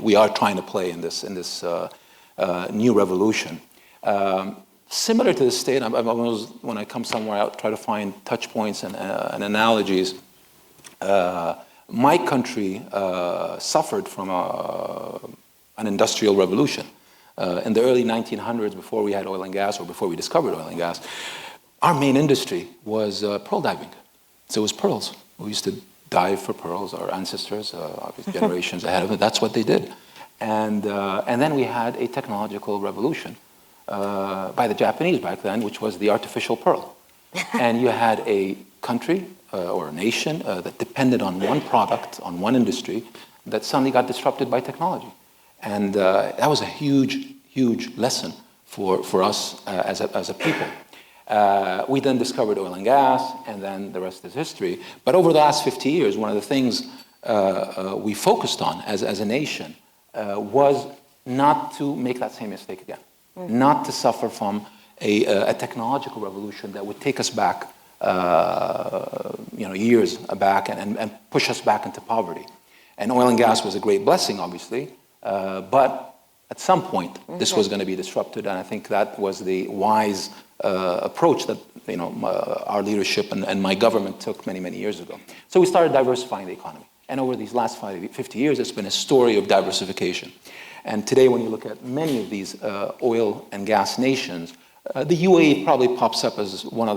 we are trying to play in this new revolution. Similar to the state, when I come somewhere out, try to find touch points and analogies. My country suffered from an industrial revolution. In the early 1900s, before we had oil and gas, or before we discovered oil and gas, our main industry was pearl diving. So it was pearls. We used to dive for pearls. Our ancestors, generations ahead of it, that's what they did. And then we had a technological revolution by the Japanese back then, which was the artificial pearl. And you had a country or a nation that depended on one product, on one industry, that suddenly got disrupted by technology. And that was a huge lesson for us as a people. We then discovered oil and gas, and then the rest is history. But over the last 50 years, one of the things we focused on as a nation was not to make that same mistake again. Not to suffer from a technological revolution that would take us back, years back and push us back into poverty. And oil and gas was a great blessing, obviously, but at some point this was going to be disrupted, and I think that was the wise approach that our leadership and my government took many years ago. So we started diversifying the economy, and over these last 50 years, it's been a story of diversification. And today, when you look at many of these oil and gas nations, the UAE probably pops up as one of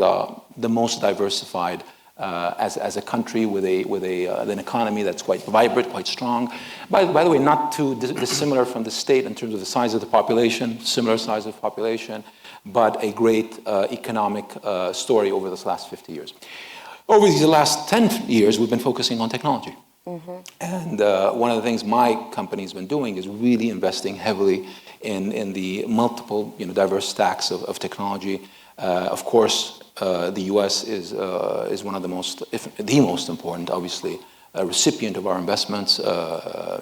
the most diversified as a country with an economy that's quite vibrant, quite strong. By the way, not too dissimilar from the state in terms of the size of the population, similar size of population, but a great economic story over this last 50 years. Over these last 10 years, we've been focusing on technology. And one of the things my company's been doing is really investing heavily in the multiple, diverse stacks of technology. Of course, the U.S. is one of the most, if the most important, obviously, recipient of our investments.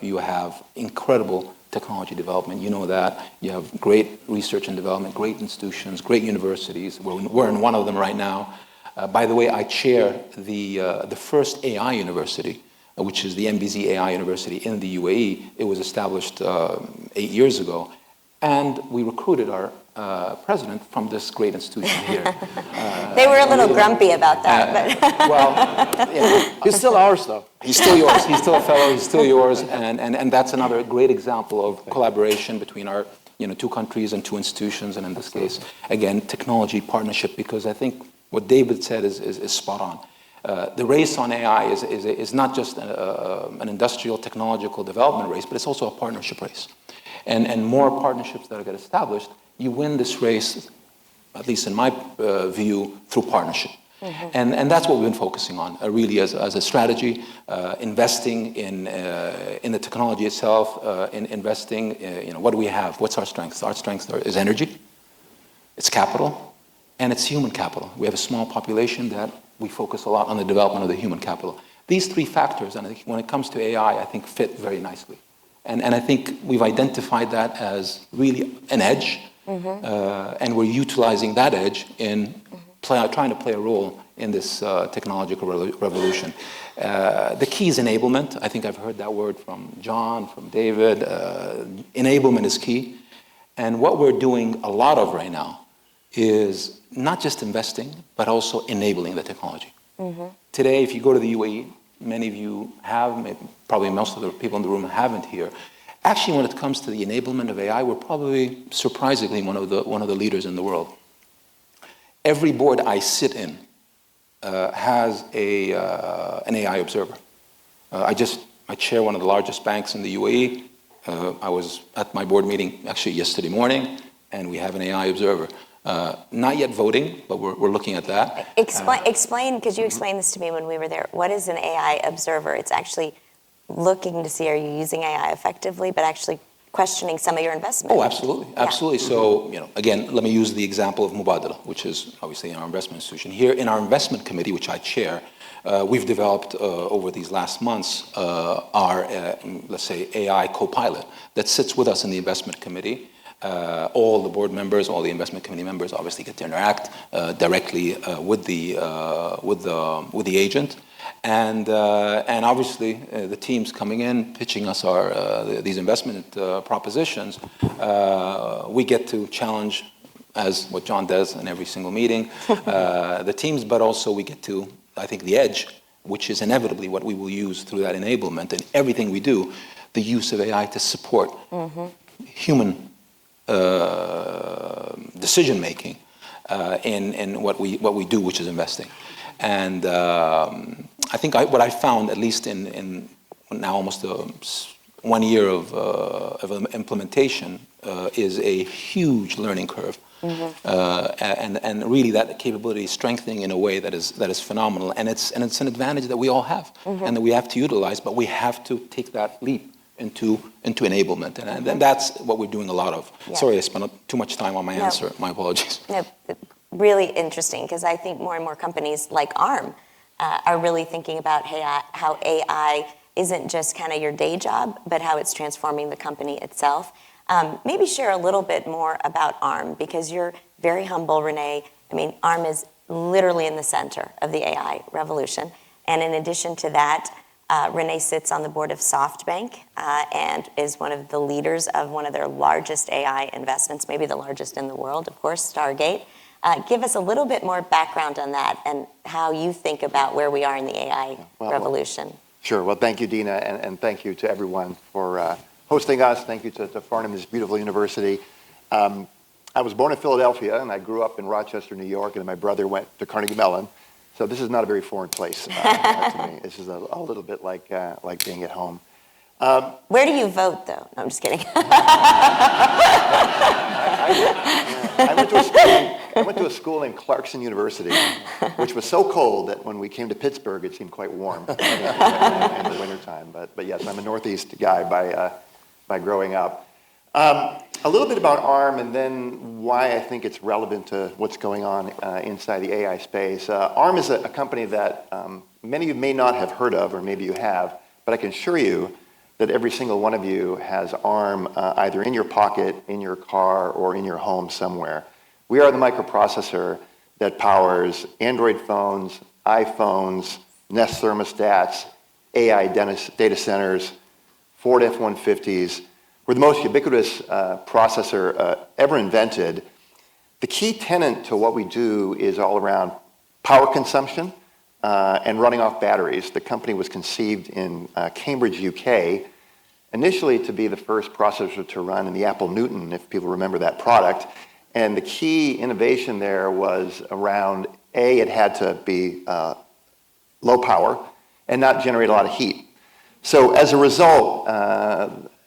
You have incredible technology development. You know that. You have great research and development, great institutions, great universities. We're in one of them right now. By the way, I chair the first AI university, which is the MBZ AI University in the UAE. It was established 8 years ago. And we recruited our president from this great institution here. They were a little grumpy about that, but Well, He's still ours, though. he's still yours. He's still a fellow. He's still yours. And that's another great example of collaboration between our two countries and two institutions. And in this case, again, technology partnership, because I think what David said is spot on. The race on AI is not just an industrial technological development race, but it's also a partnership race. And more partnerships that get established, you win this race, at least in my view, through partnership. Mm-hmm. And that's what we've been focusing on, really as a strategy, investing in the technology itself, investing, what do we have? What's our strength? Our strength is energy, it's capital, and it's human capital. We have a small population that we focus a lot on the development of the human capital. These three factors, and I think when it comes to AI, I think fit very nicely. And I think we've identified that as really an edge, and we're utilizing that edge in trying to play a role in this technological revolution. The key is enablement. I think I've heard that word from John, from David. Enablement is key. And what we're doing a lot of right now is not just investing, but also enabling the technology. Today, if you go to the UAE, many of you have, probably most of the people in the room haven't here. Actually, when it comes to the enablement of AI, we're probably surprisingly one of the leaders in the world. Every board I sit in has an AI observer. I chair one of the largest banks in the UAE. I was at my board meeting actually yesterday morning, and we have an AI observer. Not yet voting, but we're looking at that. Explain, because you explained this to me when we were there. What is an AI observer? It's actually looking to see, are you using AI effectively, but actually questioning some of your investments. Oh, absolutely, absolutely. So, again, let me use the example of Mubadala, which is obviously in our investment institution. Here in our investment committee, which I chair, we've developed over these last months our, let's say, AI co-pilot that sits with us in the investment committee. All the board members, all the investment committee members, obviously get to interact directly with the agent, and obviously the teams coming in, pitching us these investment propositions. We get to challenge, as what John does in every single meeting, the teams, but also we get to, I think, the edge, which is inevitably what we will use through that enablement and everything we do, the use of AI to support human decision making in what we do, which is investing. And I think what I found, at least in now almost 1 year of implementation, is a huge learning curve. And really that capability is strengthening in a way that is phenomenal, and it's an advantage that we all have and that we have to utilize, but we have to take that leap into enablement, and that's what we're doing a lot of. Yeah. Sorry, I spent too much time on my answer. My apologies. No, really interesting, because I think more and more companies like ARM are really thinking about how AI isn't just kind of your day job, but how it's transforming the company itself. Maybe share a little bit more about ARM, because you're very humble, Renee. I mean, ARM is literally in the center of the AI revolution, and in addition to that, Renee sits on the board of SoftBank and is one of the leaders of one of their largest AI investments, maybe the largest in the world, of course, Stargate. Give us a little bit more background on that and how you think about where we are in the AI revolution. Sure. Well, thank you, Dina, and thank you to everyone for hosting us. Thank you to Farnham, this beautiful university. I was born in Philadelphia, and I grew up in Rochester, New York, and my brother went to Carnegie Mellon. So this is not a very foreign place to me. This is a little bit like being at home. Where do you vote, though? No, I'm just kidding. I went to a school in Clarkson University, which was so cold that when we came to Pittsburgh, it seemed quite warm in the wintertime. But yes, I'm a Northeast guy by growing up. A little bit about ARM, and then why I think it's relevant to what's going on inside the AI space. ARM is a company that many of you may not have heard of, or maybe you have, but I can assure you that every single one of you has ARM either in your pocket, in your car, or in your home somewhere. We are the microprocessor that powers Android phones, iPhones, Nest thermostats, AI data centers, Ford F-150s. We're the most ubiquitous processor ever invented, The key tenet to what we do is all around power consumption and running off batteries. The company was conceived in Cambridge, UK, initially to be the first processor to run in the Apple Newton, if people remember that product. And the key innovation there was around, A, it had to be low power and not generate a lot of heat. So as a result,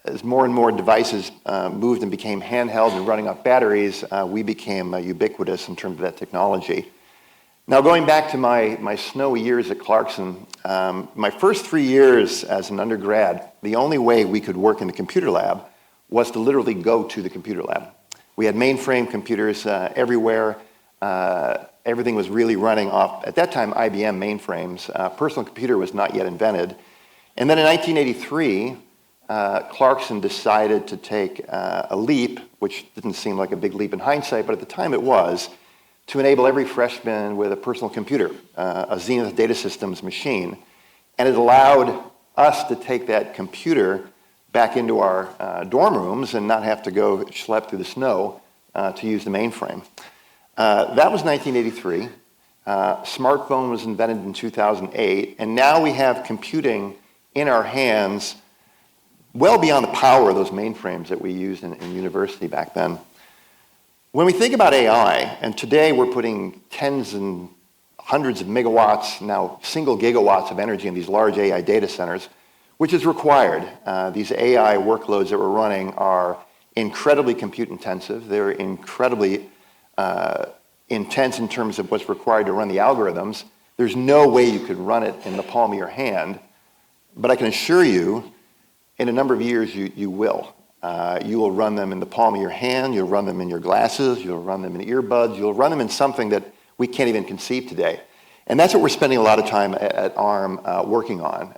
as more and more devices moved and became handheld and running off batteries, we became ubiquitous in terms of that technology. Now, going back to my snowy years at Clarkson, my first 3 years as an undergrad, the only way we could work in the computer lab was to literally go to the computer lab. We had mainframe computers everywhere. Everything was really running off, at that time, IBM mainframes. Personal computer was not yet invented. And then in 1983, Clarkson decided to take a leap, which didn't seem like a big leap in hindsight, but at the time it was, to enable every freshman with a personal computer, a Zenith Data Systems machine. And it allowed us to take that computer back into our dorm rooms and not have to go schlep through the snow to use the mainframe. That was 1983. Smartphone was invented in 2008, and now we have computing in our hands well beyond the power of those mainframes that we used in university back then. When we think about AI, and today we're putting tens and hundreds of megawatts, now single gigawatts of energy in these large AI data centers, which is required. These AI workloads that we're running are incredibly compute intensive. They're incredibly intense in terms of what's required to run the algorithms. There's no way you could run it in the palm of your hand, but I can assure you, in a number of years, you will. You will run them in the palm of your hand, you'll run them in your glasses, you'll run them in earbuds, you'll run them in something that we can't even conceive today. And that's what we're spending a lot of time at ARM working on,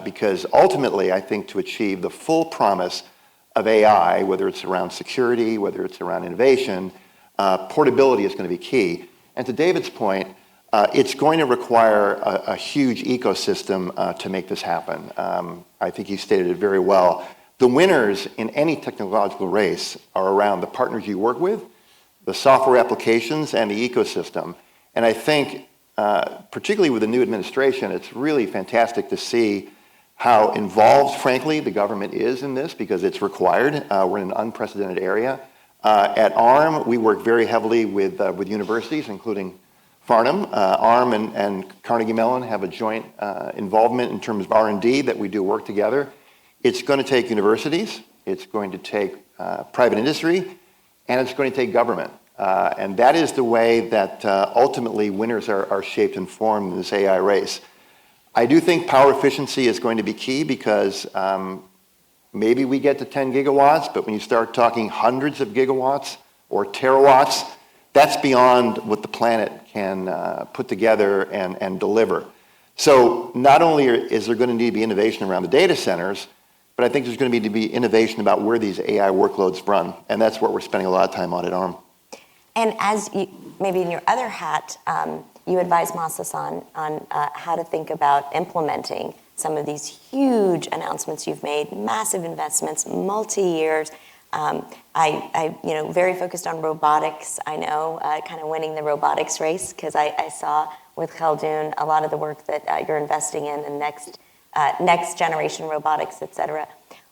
because ultimately, I think to achieve the full promise of AI, whether it's around security, whether it's around innovation, portability is going to be key. And to David's point, it's going to require a huge ecosystem to make this happen. I think he stated it very well. The winners in any technological race are around the partners you work with, the software applications, and the ecosystem. And I think, particularly with the new administration, it's really fantastic to see how involved, frankly, the government is in this because it's required. We're in an unprecedented area. At ARM, we work very heavily with universities, including Farnham. ARM and Carnegie Mellon have a joint involvement in terms of R&D that we do work together. It's going to take universities, it's going to take private industry, and it's going to take government. And that is the way that ultimately winners are shaped and formed in this AI race. I do think power efficiency is going to be key because maybe we get to 10 gigawatts, but when you start talking hundreds of gigawatts or terawatts, that's beyond what the planet can put together and deliver. So not only is there going to need to be innovation around the data centers, but I think there's going to need to be innovation about where these AI workloads run, and that's what we're spending a lot of time on at ARM. And as you, maybe in your other hat, you advise Masa-san on how to think about implementing some of these huge announcements you've made, massive investments, multi-years. I very focused on robotics. I know, kind of winning the robotics race because I saw with Khaldun a lot of the work that you're investing in and next generation robotics, et cetera.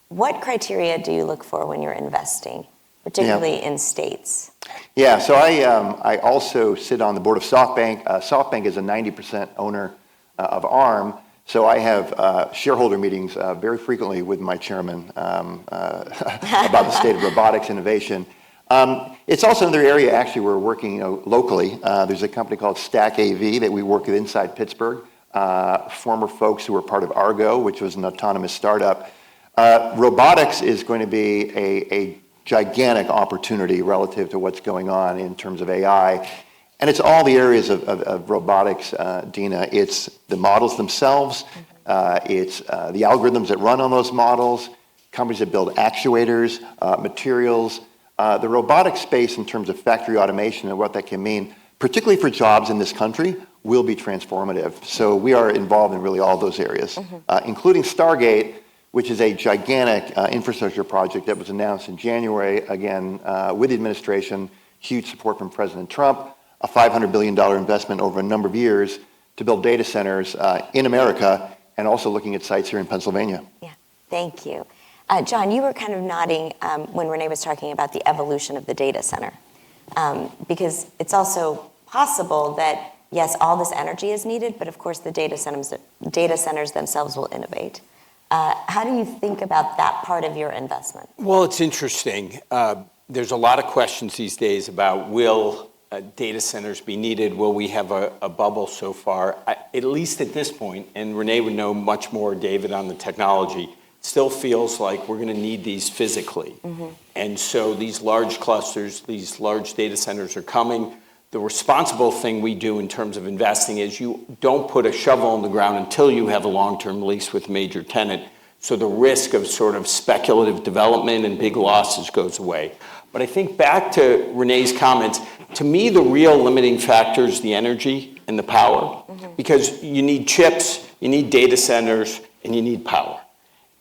What criteria do you look for when you're investing, particularly in states? Yeah, so I also sit on the board of SoftBank. SoftBank is a 90% owner of ARM, so I have shareholder meetings very frequently with my chairman about the state of robotics innovation. It's also another area actually we're working locally. There's a company called Stack AV that we work with inside Pittsburgh. Former folks who were part of Argo, which was an autonomous startup. Robotics is going to be a gigantic opportunity relative to what's going on in terms of AI. And it's all the areas of robotics, Dina. It's the models themselves. It's the algorithms that run on those models, companies that build actuators, materials. The robotics space in terms of factory automation and what that can mean, particularly for jobs in this country, will be transformative. So we are involved in really all those areas, including Stargate, which is a gigantic infrastructure project that was announced in January, again, with the administration huge support from President Trump, a $500 billion investment over a number of years to build data centers in America, and also looking at sites here in Pennsylvania. Yeah, thank you. John, you were kind of nodding when Renee was talking about the evolution of the data center, because it's also possible that, yes, all this energy is needed, but of course the data centers themselves will innovate. How do you think about that part of your investment? Well, it's interesting. There's a lot of questions these days about will data centers be needed? Will we have a bubble so far? At least at this point, and Renee would know much more, David, on the technology, still feels like we're going to need these physically. And so these large clusters, these large data centers are coming. The responsible thing we do in terms of investing is you don't put a shovel in the ground until you have a long-term lease with a major tenant. So the risk of sort of speculative development and big losses goes away. But I think back to Renee's comments, to me, the real limiting factor is the energy and the power, because you need chips, you need data centers, and you need power.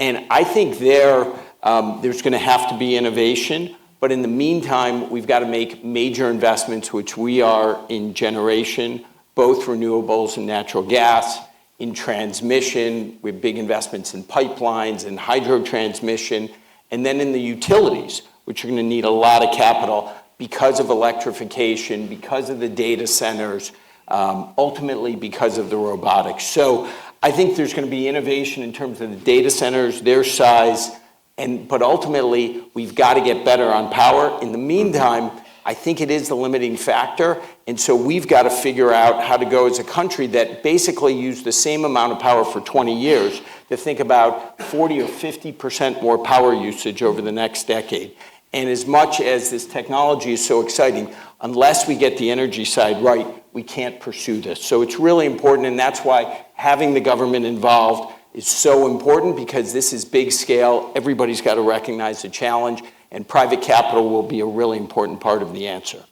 And I think there's going to have to be innovation, but in the meantime, we've got to make major investments, which we are in generation, both renewables and natural gas, in transmission, with big investments in pipelines and hydro transmission, and then in the utilities, which are going to need a lot of capital because of electrification, because of the data centers, ultimately because of the robotics. So I think there's going to be innovation in terms of the data centers, their size, but ultimately we've got to get better on power. In the meantime, I think it is the limiting factor, and so we've got to figure out how to go as a country that basically used the same amount of power for 20 years to think about 40 or 50% more power usage over the next decade. And as much as this technology is so exciting, unless we get the energy side right, we can't pursue this. So it's really important, and that's why having the government involved is so important, because this is big scale. Everybody's got to recognize the challenge, and private capital will be a really important part of the answer.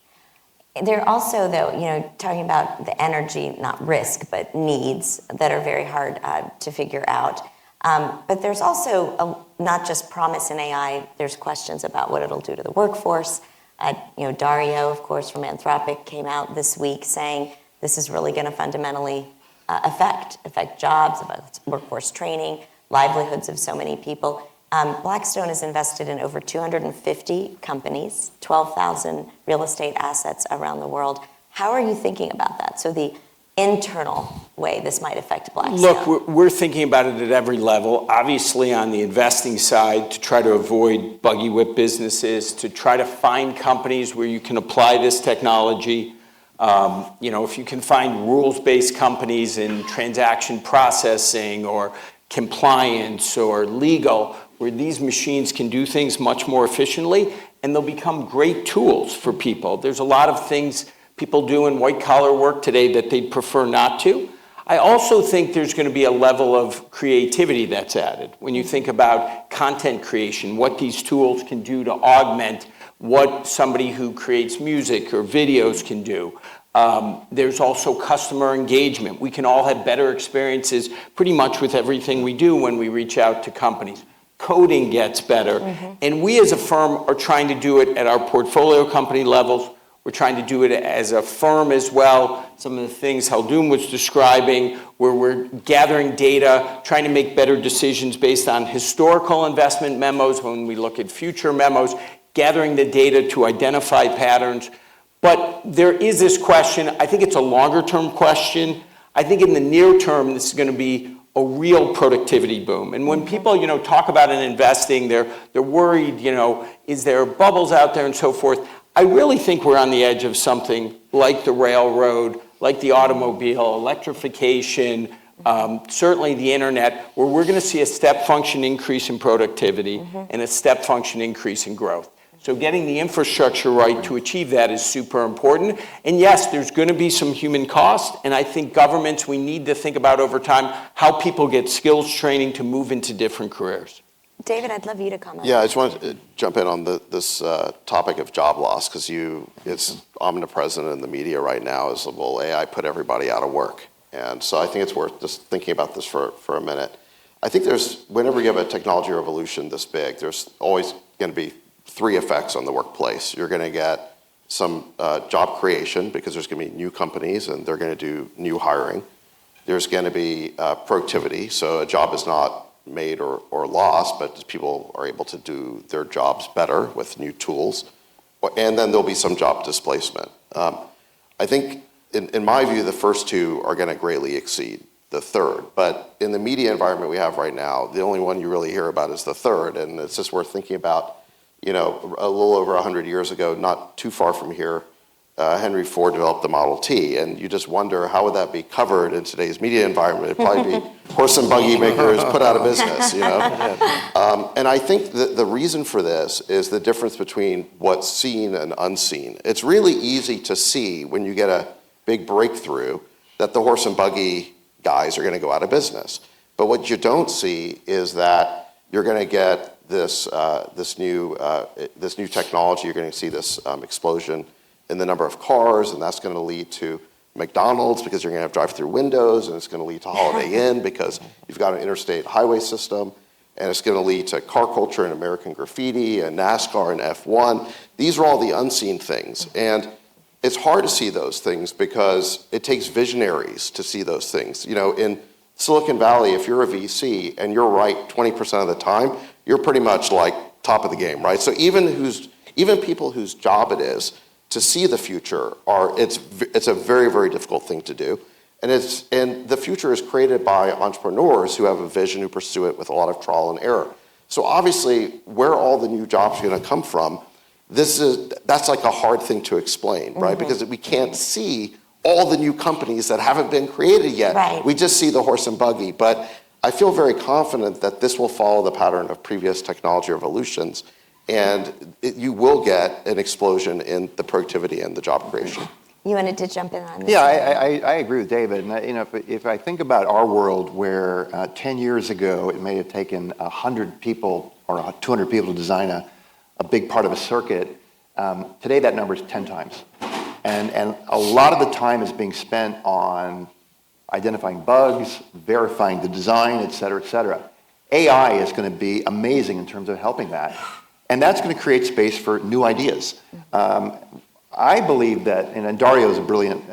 There are also, though, talking about the energy, not risk, but needs that are very hard to figure out. But there's also not just promise in AI, there's questions about what it'll do to the workforce. Dario, of course, from Anthropic came out this week saying this is really going to fundamentally affect jobs, affect workforce training, livelihoods of so many people. Blackstone is invested in over 250 companies, 12,000 real estate assets around the world. How are you thinking about that? So the internal way this might affect Blackstone. Look, we're thinking about it at every level. Obviously, on the investing side, to try to avoid buggy whip businesses, to try to find companies where you can apply this technology. If you can find rules-based companies in transaction processing or compliance or legal, where these machines can do things much more efficiently, and they'll become great tools for people. There's a lot of things people do in white-collar work today that they'd prefer not to. I also think there's going to be a level of creativity that's added. When you think about content creation, what these tools can do to augment what somebody who creates music or videos can do. There's also customer engagement. We can all have better experiences pretty much with everything we do when we reach out to companies. Coding gets better. And we as a firm are trying to do it at our portfolio company levels. We're trying to do it as a firm as well. Some of the things Haldun was describing, where we're gathering data, trying to make better decisions based on historical investment memos when we look at future memos, gathering the data to identify patterns. But there is this question. I think it's a longer-term question. I think in the near term, this is going to be a real productivity boom. And when people, talk about it in investing, they're worried, is there bubbles out there and so forth. I really think we're on the edge of something like the railroad, like the automobile, electrification, certainly the internet, where we're going to see a step function increase in productivity and a step function increase in growth. So getting the infrastructure right to achieve that is super important. And yes, there's going to be some human cost. And I think governments, we need to think about over time how people get skills training to move into different careers. David, I'd love you to comment. Yeah, I just want to jump in on this topic of job loss, because it's omnipresent in the media right now is, well, AI put everybody out of work. And so I think it's worth just thinking about this for a minute. I think whenever you have a technology revolution this big, there's always going to be three effects on the workplace. You're going to get some job creation because there's going to be new companies and they're going to do new hiring. There's going to be productivity, so a job is not made or lost, but people are able to do their jobs better with new tools. And then there'll be some job displacement. I think, in my view, the first two are going to greatly exceed the third. But in the media environment we have right now, the only one you really hear about is the third. And it's just worth thinking about, a little over 100 years ago, not too far from here, Henry Ford developed the Model T. And you just wonder, how would that be covered in today's media environment? It'd probably be horse and buggy makers put out of business, And I think that the reason for this is the difference between what's seen and unseen. It's really easy to see when you get a big breakthrough that the horse and buggy guys are going to go out of business. But what you don't see is that you're going to get this new technology. You're going to see this explosion in the number of cars, and that's going to lead to McDonald's because you're going to have drive-through windows, and it's going to lead to Holiday Inn because you've got an interstate highway system, and it's going to lead to car culture and American graffiti and NASCAR and F1. These are all the unseen things, and it's hard to see those things because it takes visionaries to see those things. In Silicon Valley, if you're a VC and you're right 20% of the time, you're pretty much like top of the game, right? So even people whose job it is to see the future it's a very, very difficult thing to do. And the future is created by entrepreneurs who have a vision, who pursue it with a lot of trial and error. So obviously, where all the new jobs are going to come from, that's like a hard thing to explain, right? Because we can't see all the new companies that haven't been created yet. Right. We just see the horse and buggy. But I feel very confident that this will follow the pattern of previous technology revolutions, and you will get an explosion in the productivity and the job creation. You wanted to jump in on this? Yeah, I agree with David. And if I think about our world where 10 years ago it may have taken 100 people or 200 people to design a big part of a circuit, today that number is 10 times. And a lot of the time is being spent on identifying bugs, verifying the design, et cetera, et cetera. AI is going to be amazing in terms of helping that. And that's going to create space for new ideas. I believe that, and Dario is a brilliant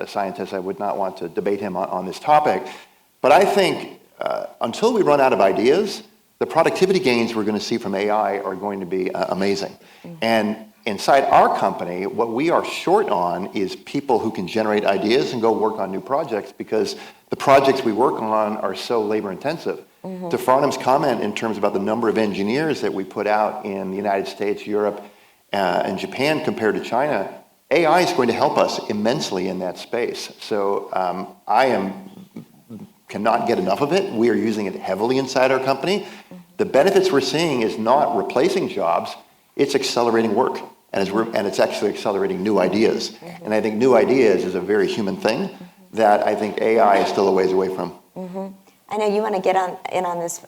scientist, I would not want to debate him on this topic, but I think until we run out of ideas, the productivity gains we're going to see from AI are going to be amazing. And inside our company, what we are short on is people who can generate ideas and go work on new projects, because the projects we work on are so labor intensive. To Farnham's comment in terms about the number of engineers that we put out in the United States, Europe, and Japan compared to China, AI is going to help us immensely in that space. So I cannot get enough of it. We are using it heavily inside our company. The benefits we're seeing is not replacing jobs, it's accelerating work. And it's actually accelerating new ideas. And I think new ideas is a very human thing that I think AI is still a ways away from. I know you want to get in on this,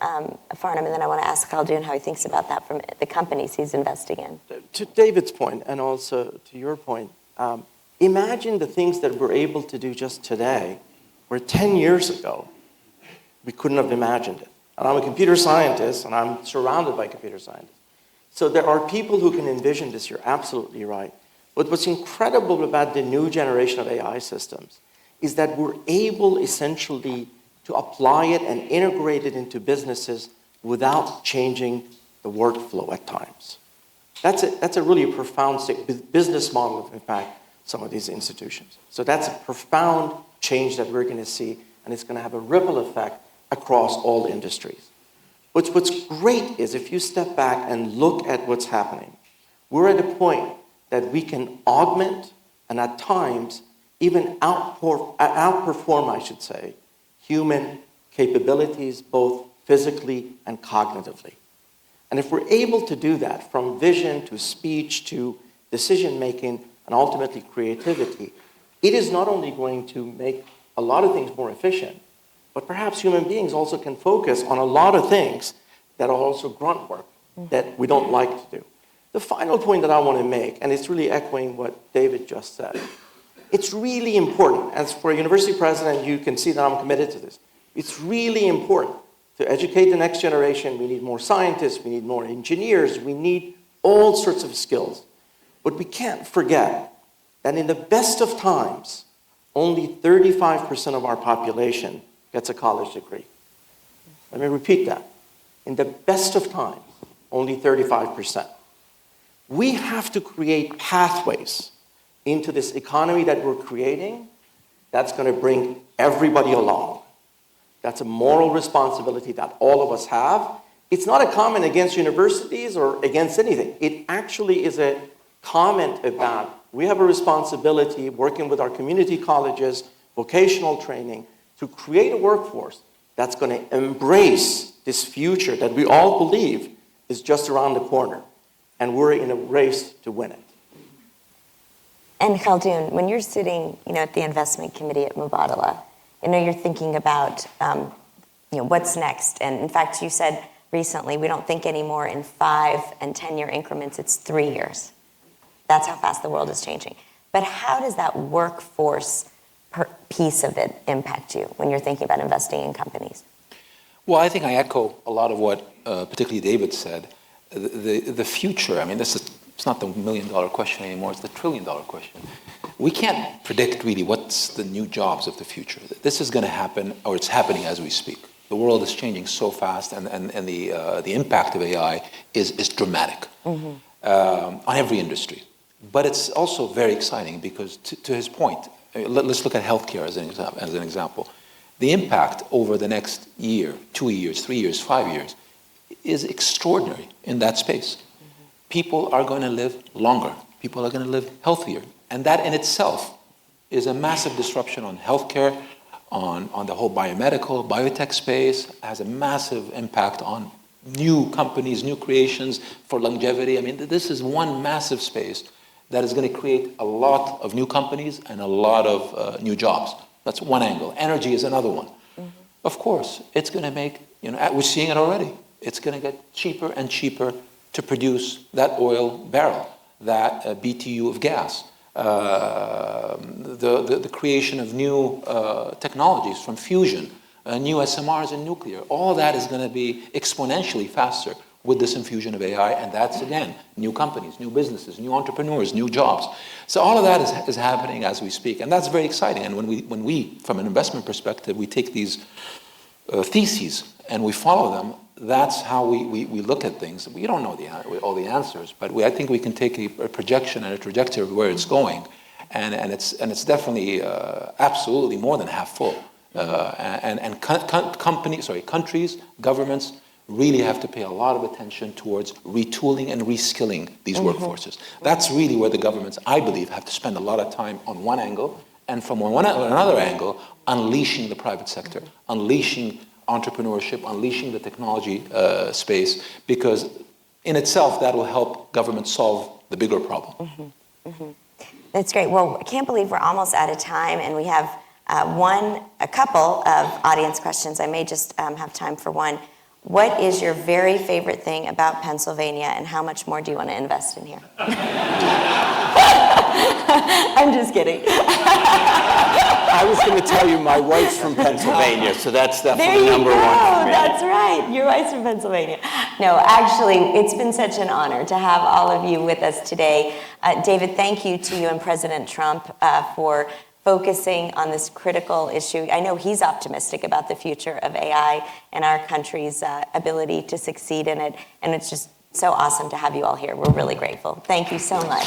Farnham, and then I want to ask Khaldun how he thinks about that from the companies he's investing in. To David's point, and also to your point, imagine the things that we're able to do just today, where 10 years ago, we couldn't have imagined it. And I'm a computer scientist, and I'm surrounded by computer scientists. So there are people who can envision this, you're absolutely right. But what's incredible about the new generation of AI systems is that we're able essentially to apply it and integrate it into businesses without changing the workflow at times. That's a really profound business model of, in fact, some of these institutions. So that's a profound change that we're going to see, and it's going to have a ripple effect across all industries. What's great is if you step back and look at what's happening, we're at a point that we can augment and at times even outperform, I should say, human capabilities, both physically and cognitively. And if we're able to do that, from vision to speech to decision-making and ultimately creativity, it is not only going to make a lot of things more efficient, but perhaps human beings also can focus on a lot of things that are also grunt work that we don't like to do. The final point that I want to make, and it's really echoing what David just said, it's really important, as for a university president, you can see that I'm committed to this. It's really important to educate the next generation. We need more scientists, we need more engineers, we need all sorts of skills. But we can't forget that in the best of times, only 35% of our population gets a college degree. Let me repeat that. In the best of times, only 35%. We have to create pathways into this economy that we're creating that's going to bring everybody along. That's a moral responsibility that all of us have. It's not a comment against universities or against anything. It actually is a comment about we have a responsibility working with our community colleges, vocational training, to create a workforce that's going to embrace this future that we all believe is just around the corner. And we're in a race to win it. And Khaldun, when you're sitting, at the investment committee at Mubadala, you're thinking about, what's next. And in fact, you said recently, we don't think anymore in 5 and 10-year increments, it's 3 years. That's how fast the world is changing. But how does that workforce piece of it impact you when you're thinking about investing in companies? Well, I think I echo a lot of what particularly David said. The future, it's not the $1 million question anymore, it's the $1 trillion question. We can't predict really what's the new jobs of the future. This is going to happen, or it's happening as we speak. The world is changing so fast, and the impact of AI is dramatic on every industry. But it's also very exciting because, to his point, let's look at healthcare as an example. The impact over the next year, 2 years, 3 years, 5 years is extraordinary in that space. People are going to live longer. People are going to live healthier. And that in itself is a massive disruption on healthcare, on the whole biomedical, biotech space, has a massive impact on new companies, new creations for longevity. This is one massive space that is going to create a lot of new companies and a lot of new jobs. That's one angle. Energy is another one. Of course, it's going to make, we're seeing it already. It's going to get cheaper and cheaper to produce that oil barrel, that BTU of gas, the creation of new technologies from fusion, new SMRs and nuclear. All that is going to be exponentially faster with this infusion of AI, and that's, again, new companies, new businesses, new entrepreneurs, new jobs. So all of that is happening as we speak, and that's very exciting. And when we, from an investment perspective, we take these theses and we follow them, that's how we look at things. We don't know all the answers, but I think we can take a projection and a trajectory of where it's going, and it's definitely absolutely more than half full. Countries, governments really have to pay a lot of attention towards retooling and reskilling these workforces. That's really where the governments, I believe, have to spend a lot of time on one angle, and from another angle, unleashing the private sector, unleashing entrepreneurship, unleashing the technology space, because in itself that will help government solve the bigger problem. That's great. Well, I can't believe we're almost out of time, and we have a couple of audience questions. I may just have time for one. What is your very favorite thing about Pennsylvania, and how much more do you want to invest in here? I'm just kidding. I was going to tell you my wife's from Pennsylvania, so that's definitely number one for me. That's right. Your wife's from Pennsylvania. No, actually, it's been such an honor to have all of you with us today. David, thank you to you and President Trump for focusing on this critical issue. I know he's optimistic about the future of AI and our country's ability to succeed in it, and it's just so awesome to have you all here. We're really grateful. Thank you so much.